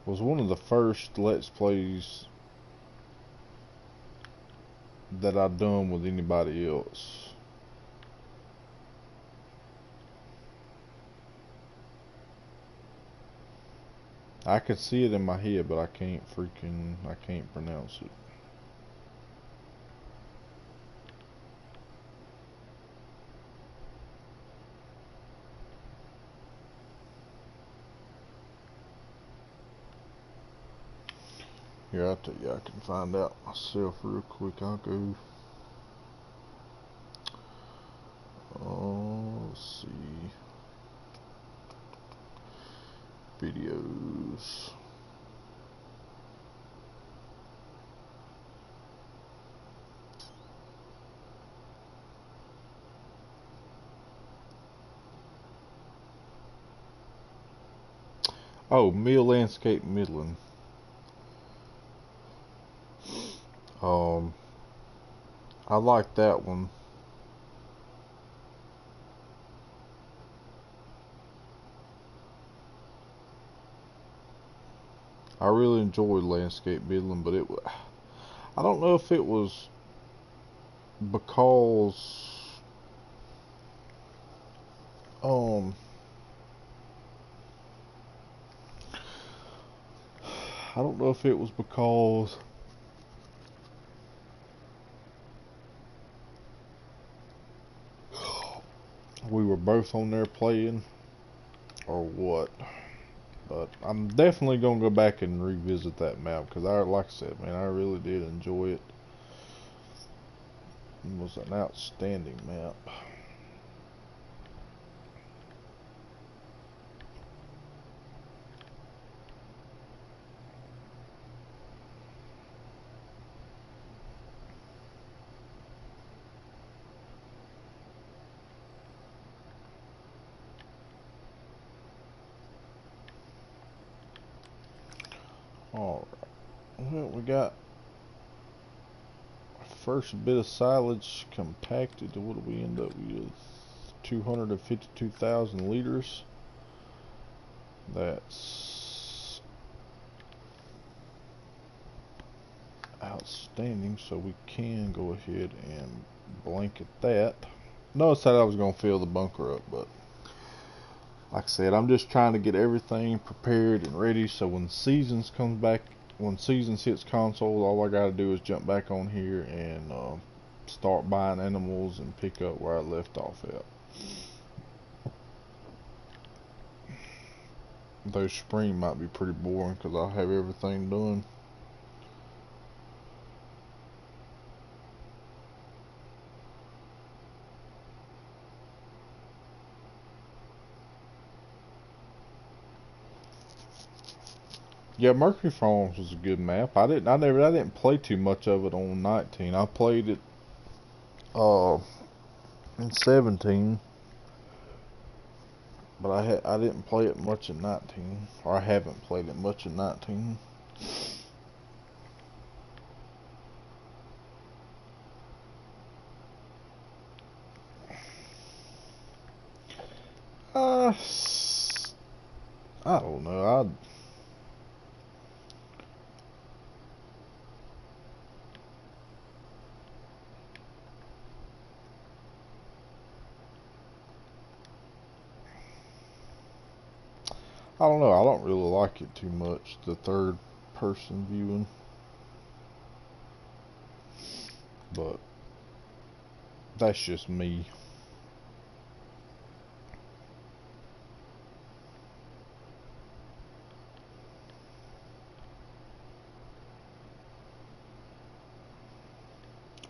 Was one of the first Let's Plays that I done with anybody else. I could see it in my head, but I can't pronounce it. Here, I'll tell you, I can find out myself real quick. I'll go. Let's see. Videos. Oh, Mill Landscape Midland. I like that one. I really enjoyed Landscape Midland, but I don't know if it was because I don't know if it was because we were both on there playing or what. But I'm definitely gonna go back and revisit that map because like I said, man, I really did enjoy it. It was an outstanding map. Well, we got our first bit of silage compacted. What do we end up with? 252,000 liters. That's outstanding, so we can go ahead and blanket that. Notice that I was going to fill the bunker up, but like I said, I'm just trying to get everything prepared and ready so when seasons comes back, when seasons hits console, all I gotta do is jump back on here and start buying animals and pick up where I left off at. Though spring might be pretty boring because I'll have everything done. Yeah, Mercury Farms was a good map. I didn't play too much of it on 19. I played it in 17, but I didn't play it much in 19, or I haven't played it much in 19. I don't know. I don't know. I don't really like it too much, the third person viewing. But that's just me.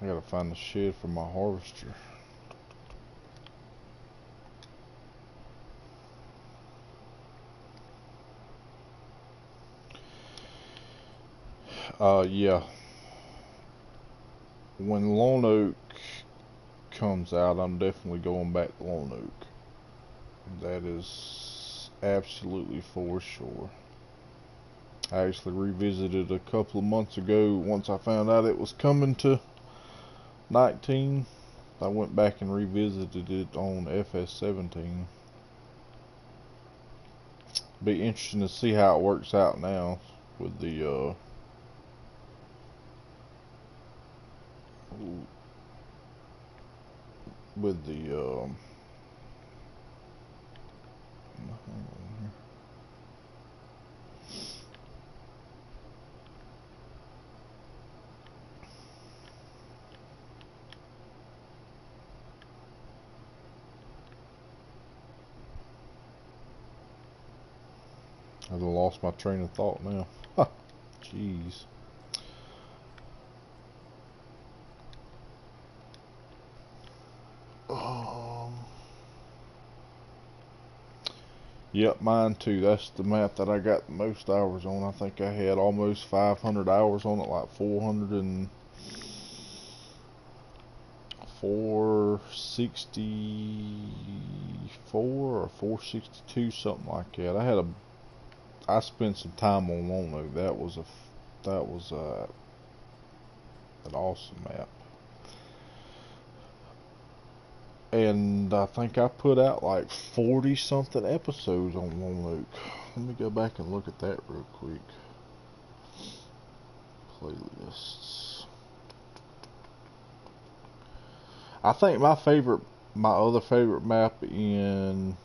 I gotta find the shed for my harvester. Yeah. When Lone Oak comes out, I'm definitely going back to Lone Oak. That is absolutely for sure. I actually revisited a couple of months ago once I found out it was coming to 19. I went back and revisited it on FS17. Be interesting to see how it works out now with the with the I've lost my train of thought now. Jeez. Yep, mine too. That's the map that I got the most hours on. I think I had almost 500 hours on it, like 464 or 462, something like that. I spent some time on Lone Oak. That was an awesome map. And I think I put out like 40 something episodes on Lone Oak. Let me go back and look at that real quick. Playlists. I think my other favorite map in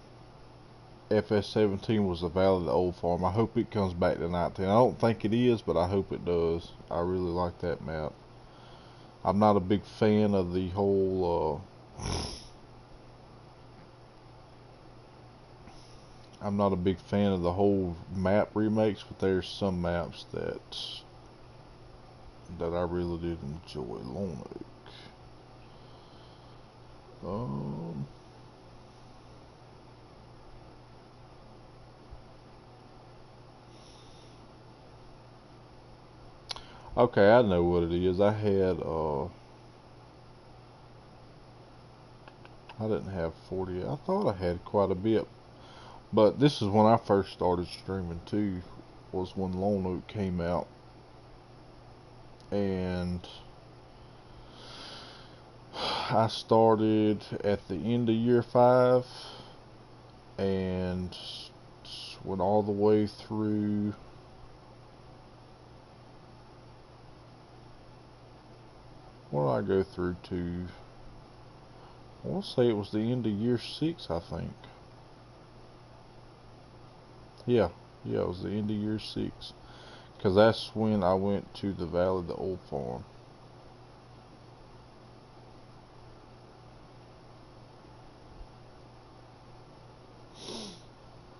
FS17 was the Valley of the Old Farm. I hope it comes back to 19. I don't think it is, but I hope it does. I really like that map. I'm not a big fan of the whole I'm not a big fan of the whole map remakes, but there's some maps that I really did enjoy. Lone Oak. Okay, I know what it is. I didn't have 40. I thought I had quite a bit. But this is when I first started streaming too, was when Lone Oak came out. and I started at the end of year 5 and went all the way through. What did I go through to? I want to say it was the end of year 6, I think. Yeah, it was the end of year 6. Because that's when I went to the Valley of the Old Farm.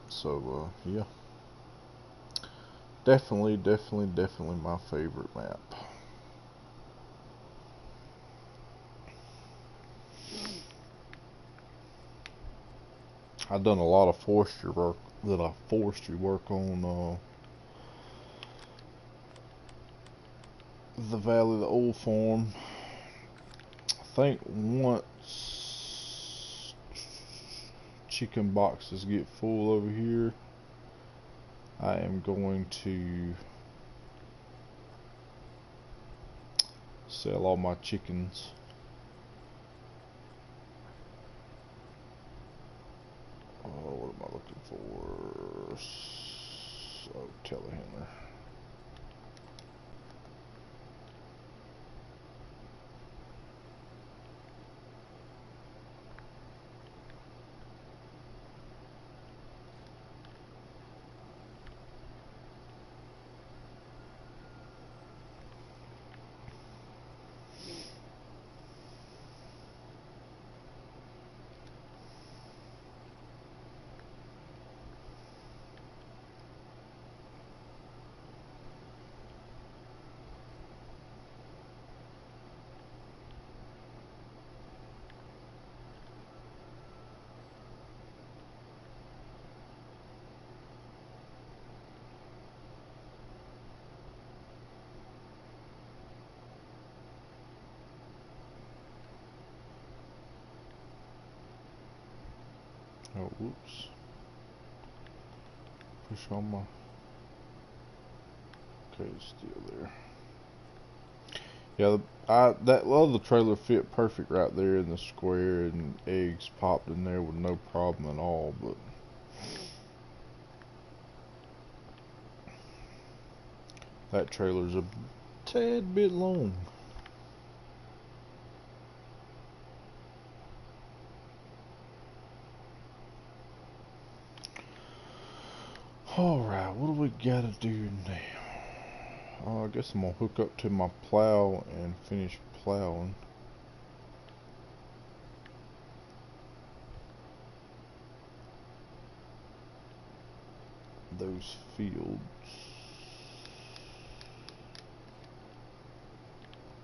So, yeah. Definitely my favorite map. I've done a lot of forestry work on the Valley of the Old Farm. I think once chicken boxes get full over here, I am going to sell all my chickens. What am I looking for? Oh, telehandler. Oh, whoops. Push on my... Okay, it's still there. Yeah, that other trailer fit perfect right there in the square, and eggs popped in there with no problem at all, but... That trailer's a tad bit long. Alright, what do we gotta do now? I guess I'm gonna hook up to my plow and finish plowing those fields.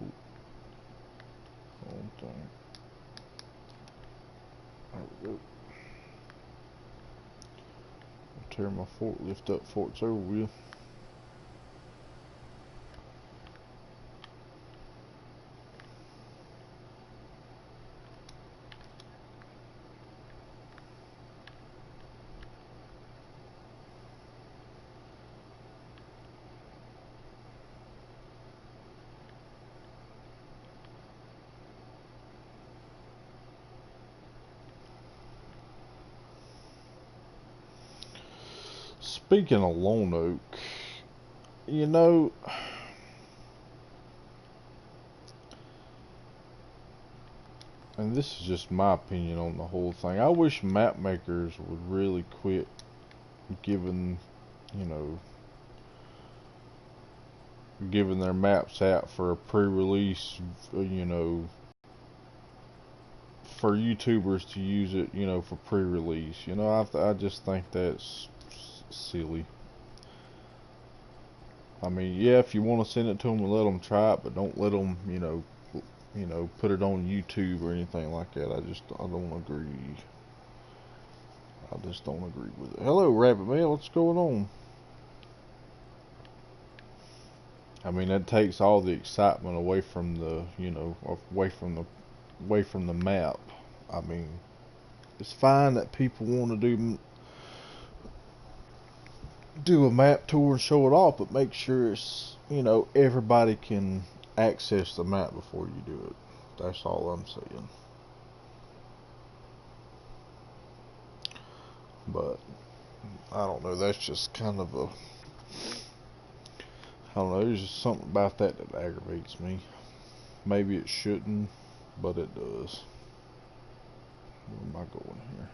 Ooh, wrong thing. There we go. I'll tear my forklift up before it's over with. Speaking of lone oak, you know, and this is just my opinion on the whole thing, I wish map makers would really quit giving, you know, giving their maps out for a pre-release, you know, for YouTubers to use it, you know, for pre-release. You know, I just think that's silly. I mean, yeah, if you want to send it to them and let them try it, but don't let them, you know, put it on YouTube or anything like that. I don't agree. I just don't agree with it. Hello, Rabbit Mail. What's going on? I mean, that takes all the excitement away from the, you know, away from the map. I mean, it's fine that people want to do a map tour and show it off, but make sure it's you know, everybody can access the map before you do it. That's all I'm saying. But I don't know. That's just kind of a, I don't know. There's just something about that that aggravates me. Maybe it shouldn't, but it does. Where am I going here?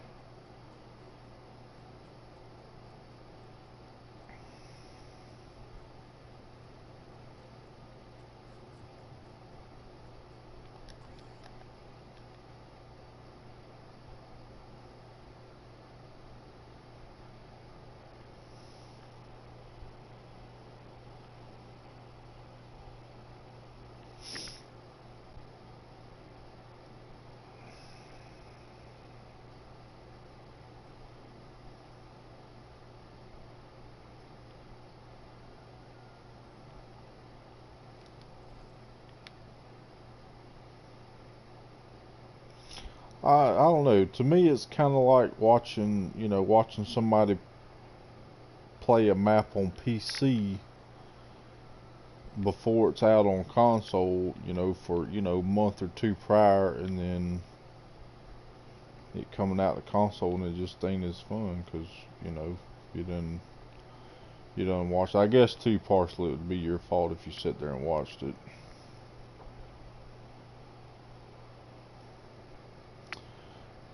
I don't know. To me, it's kind of like watching, you know, watching somebody play a map on PC before it's out on console, you know, for, you know, a month or two prior, and then it coming out to console and it just ain't as fun because, you know, you didn't watch it. I guess too, partially it would be your fault if you sit there and watched it.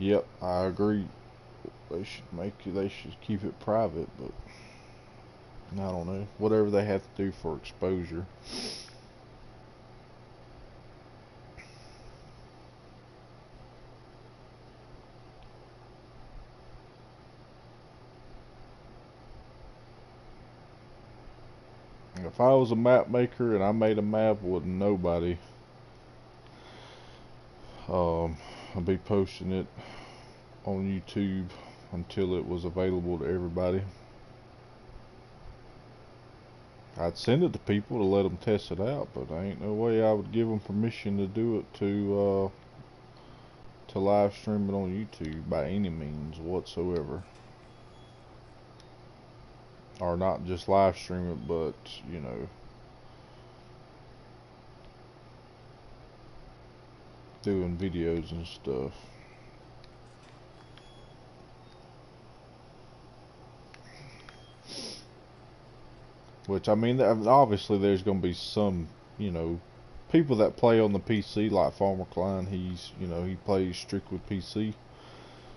Yep, I agree. They should keep it private, but I don't know. Whatever they have to do for exposure. If I was a map maker and I made a map with nobody, I'd be posting it on YouTube until it was available to everybody. I'd send it to people to let them test it out, but I ain't no way I would give them permission to do it to live stream it on YouTube by any means whatsoever. Or not just live stream it, but, you know, doing videos and stuff. Which, I mean, obviously there's going to be some, you know, people that play on the PC, like Farmer Klein, you know, he plays strictly PC.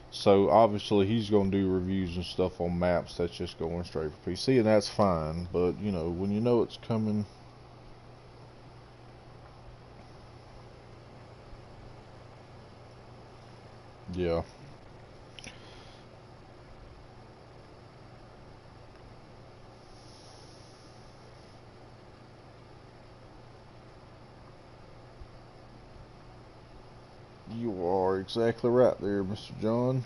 So, obviously, he's going to do reviews and stuff on maps that's just going straight for PC, and that's fine. But, you know, when you know it's coming... Yeah. You are exactly right there, Mr. John.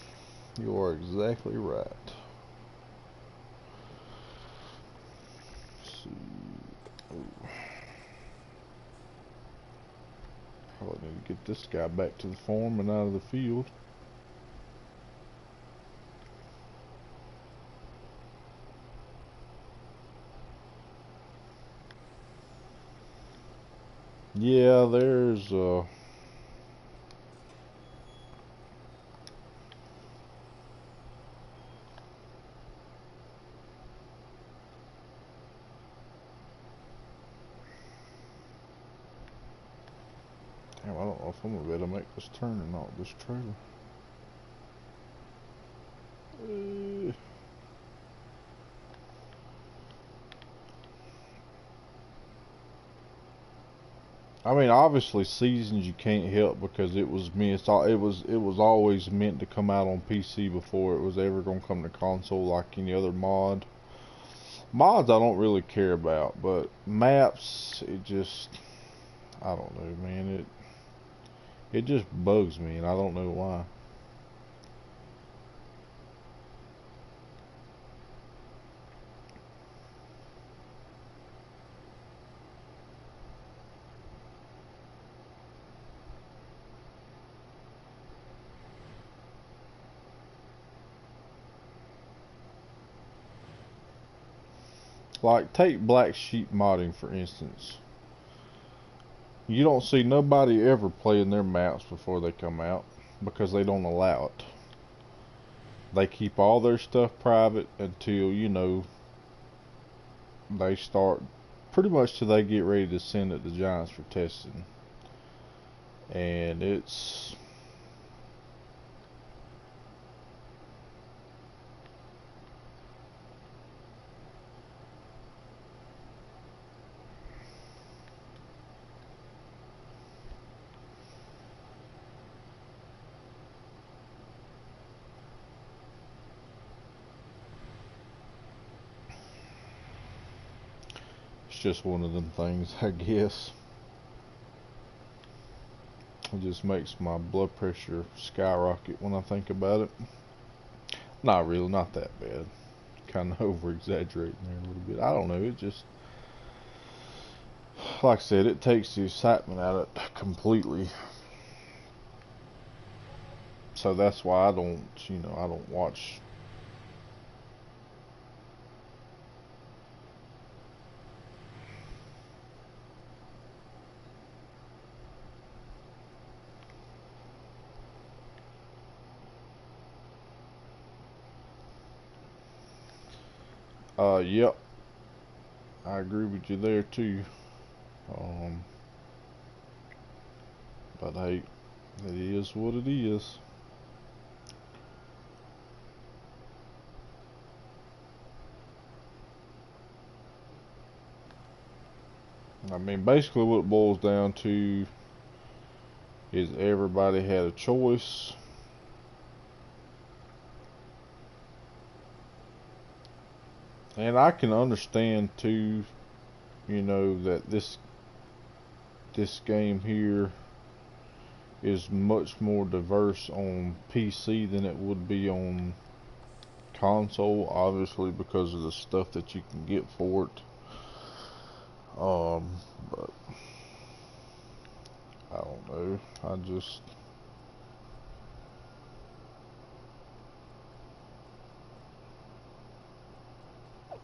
You are exactly right. Let's see. Oh, probably need to get this guy back to the farm and out of the field. Yeah, there's damn, I don't know if I'm gonna be able to make this turn or not, this trailer. I mean, obviously, seasons you can't help because it was meant. It was always meant to come out on PC before it was ever gonna come to console like any other mod. Mods I don't really care about, but maps, it just, I don't know, man. It just bugs me, and I don't know why. Like, take black sheep modding for instance. You don't see nobody ever playing their maps before they come out because they don't allow it. They keep all their stuff private until, you know, they start, pretty much till they get ready to send it to Giants for testing. And it's just one of them things, I guess. It just makes my blood pressure skyrocket when I think about it. Not really, not that bad. Kind of over exaggerating there a little bit. I don't know, it just, like I said, it takes the excitement out of it completely. So that's why I don't, you know, I don't watch. Yep, I agree with you there too. Um, but hey, it is what it is. I mean, basically what it boils down to is everybody had a choice. And I can understand too, you know, that this game here is much more diverse on PC than it would be on console, obviously because of the stuff that you can get for it. But I don't know.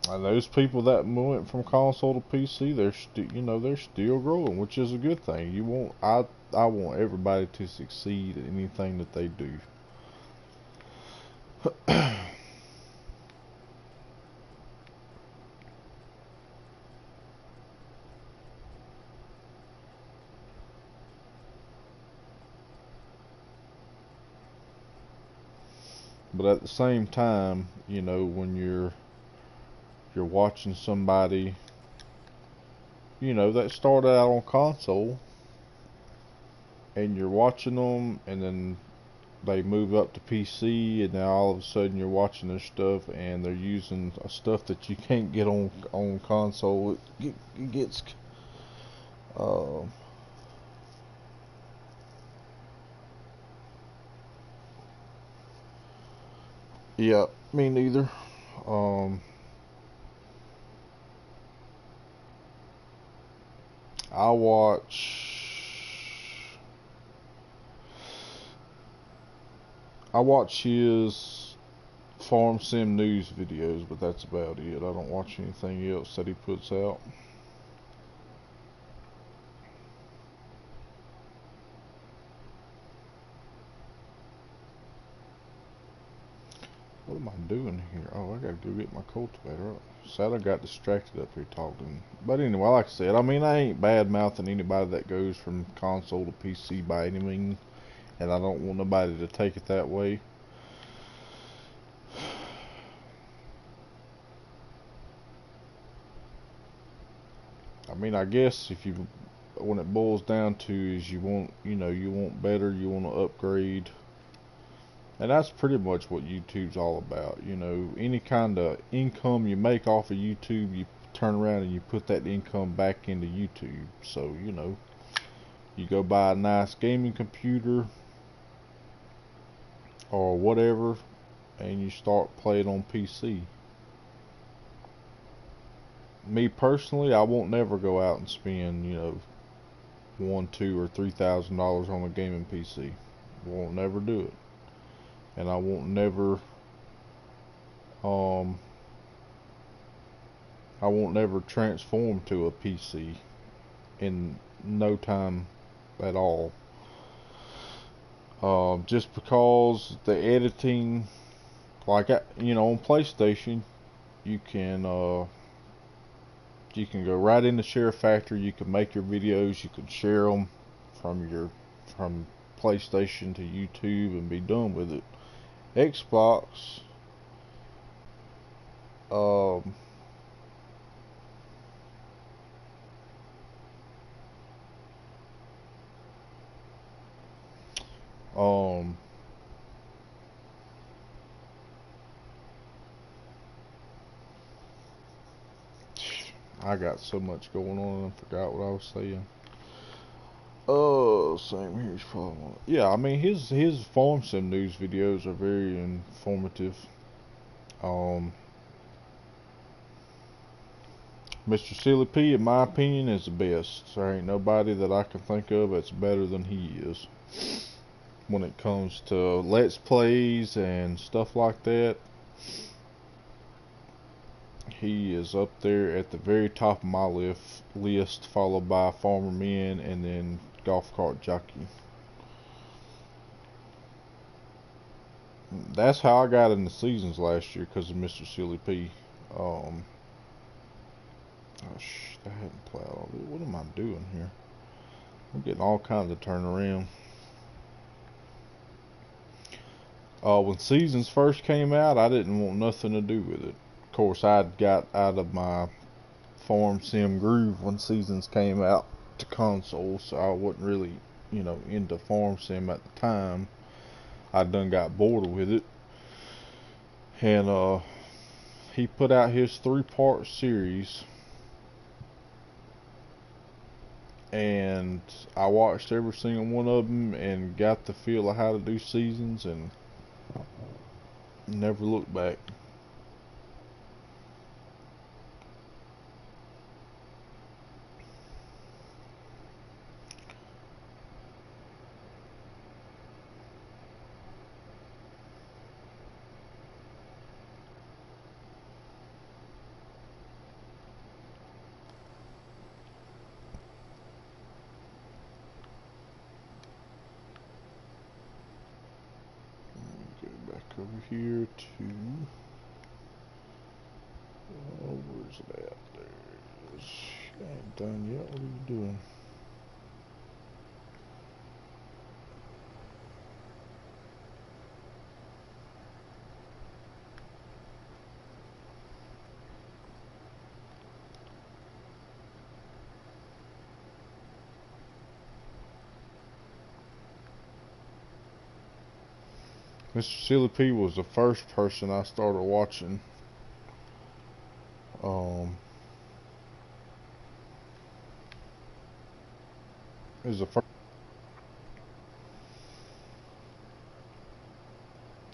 And those people that went from console to PC, they're they're still growing, which is a good thing. I want everybody to succeed at anything that they do. But at the same time, you know, when you're watching somebody, you know, that started out on console, and you're watching them, and then they move up to PC, and now all of a sudden you're watching their stuff, and they're using stuff that you can't get on console. It gets, uh, yeah, me neither. Um, I watch his farm sim news videos, but that's about it. I don't watch anything else that he puts out. What am I doing here? Oh, I gotta go get my cultivator up. Sad I got distracted up here talking. But anyway, like I said, I mean, I ain't bad mouthing anybody that goes from console to PC by any means, and I don't want nobody to take it that way. I mean, I guess when it boils down to is you want better, you want to upgrade. And that's pretty much what YouTube's all about. You know, any kind of income you make off of YouTube, you turn around and you put that income back into YouTube. So, you know, you go buy a nice gaming computer or whatever, and you start playing on PC. Me personally, I won't never go out and spend, you know, $1, $2, or $3,000 on a gaming PC. Won't never do it. And I won't never I won't never transform to a PC in no time at all. Just because the editing, like on PlayStation, you can go right into Share Factory. You can make your videos. You can share them from PlayStation to YouTube and be done with it. Xbox, um, um, I got so much going on, I forgot what I was saying. Same here's probably. Yeah, I mean his farm sim news videos are very informative. Um, Mr. Silly P, in my opinion, is the best. There ain't nobody that I can think of that's better than he is when it comes to Let's Plays and stuff like that. He is up there at the very top of my list, followed by Farmer Men and then Golf Cart Jockey. That's how I got in the seasons last year, because of Mr. Silly P. Oh, I hadn't plowed all this. What am I doing here? I'm getting all kinds of turnaround. When seasons first came out, I didn't want nothing to do with it. Of course, I'd got out of my farm sim groove when seasons came out to console, so I wasn't really, into farm sim at the time. I done got bored with it, and he put out his 3-part series, and I watched every single one of them and got the feel of how to do seasons and never looked back. Go back over here to, where's it at? There it is. She ain't done yet. What are you doing? Mr. Silly P was the first person I started watching. Is the first.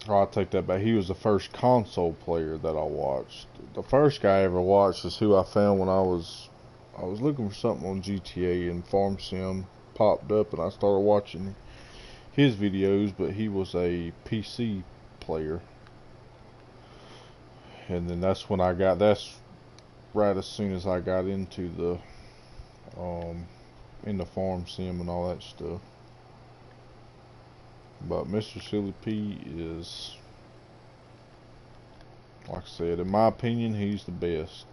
Oh, I take that back. He was the first console player that I watched. The first guy I ever watched is who I found when I was looking for something on GTA, and Farm Sim popped up, and I started watching his videos. But he was a PC player, and then that's when that's right as soon as I got into the Farm Sim and all that stuff. But Mr. Silly P is, like I said, in my opinion, he's the best.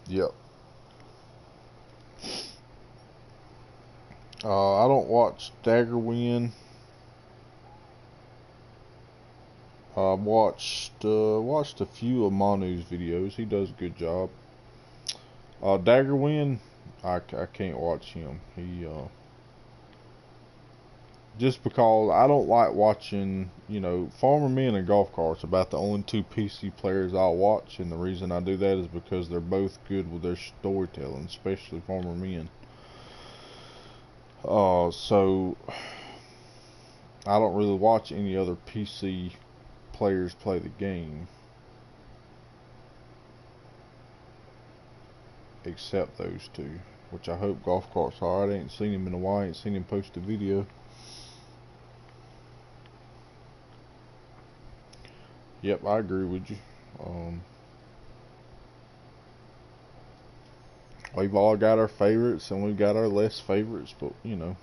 Yep. I don't watch Daggerwin. I've watched a few of Manu's videos. He does a good job. Daggerwin, I can't watch him. He just because I don't like watching, Farmer Men and Golf Carts, about the only two PC players I'll watch, and the reason I do that is because they're both good with their storytelling, especially Farmer Men. So I don't really watch any other PC players play the game. except those two, which I hope golf carts are. I ain't seen him in a while. I ain't seen him post a video. Yep, I agree with you. We've all got our favorites and we've got our less favorites, but you know.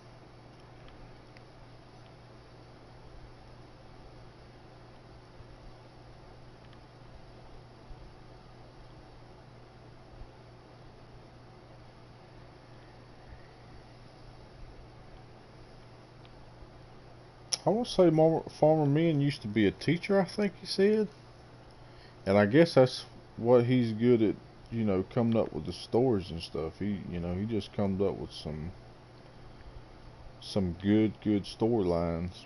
I want to say Farmer Man used to be a teacher, I think he said. And I guess that's what he's good at, you know, coming up with the stories and stuff. He just comes up with some good storylines.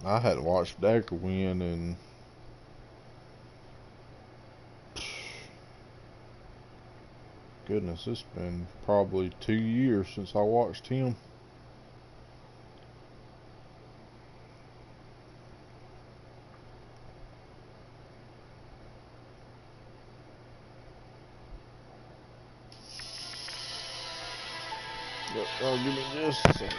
I hadn't watched Dagger win in goodness, it's been probably 2 years since I watched him. Yep, give me just a second.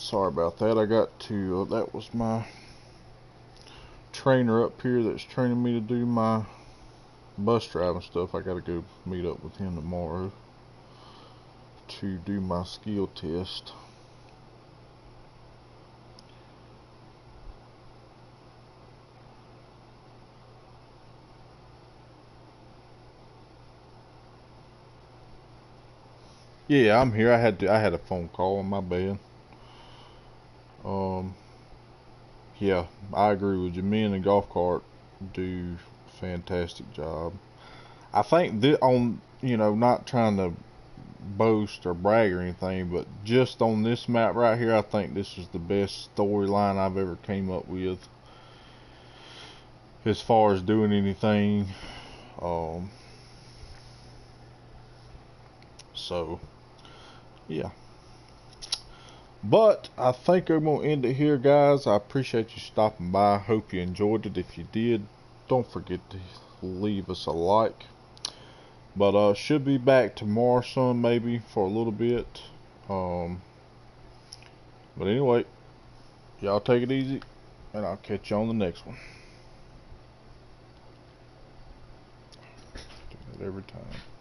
Sorry about that. I got to, that was my trainer up here that's training me to do my bus driving stuff. I gotta go meet up with him tomorrow to do my skill test. Yeah, I'm here. I had a phone call on my bed. Um, yeah, I agree with you. Me and the golf cart do a fantastic job. I think that on, not trying to boast or brag or anything, but just on this map right here, I think this is the best storyline I've ever came up with as far as doing anything. Um, so yeah. But I think I'm going to end it here, guys. I appreciate you stopping by. Hope you enjoyed it. If you did, don't forget to leave us a like. But should be back tomorrow, son, maybe for a little bit. But anyway, y'all take it easy, and I'll catch you on the next one. Do that every time.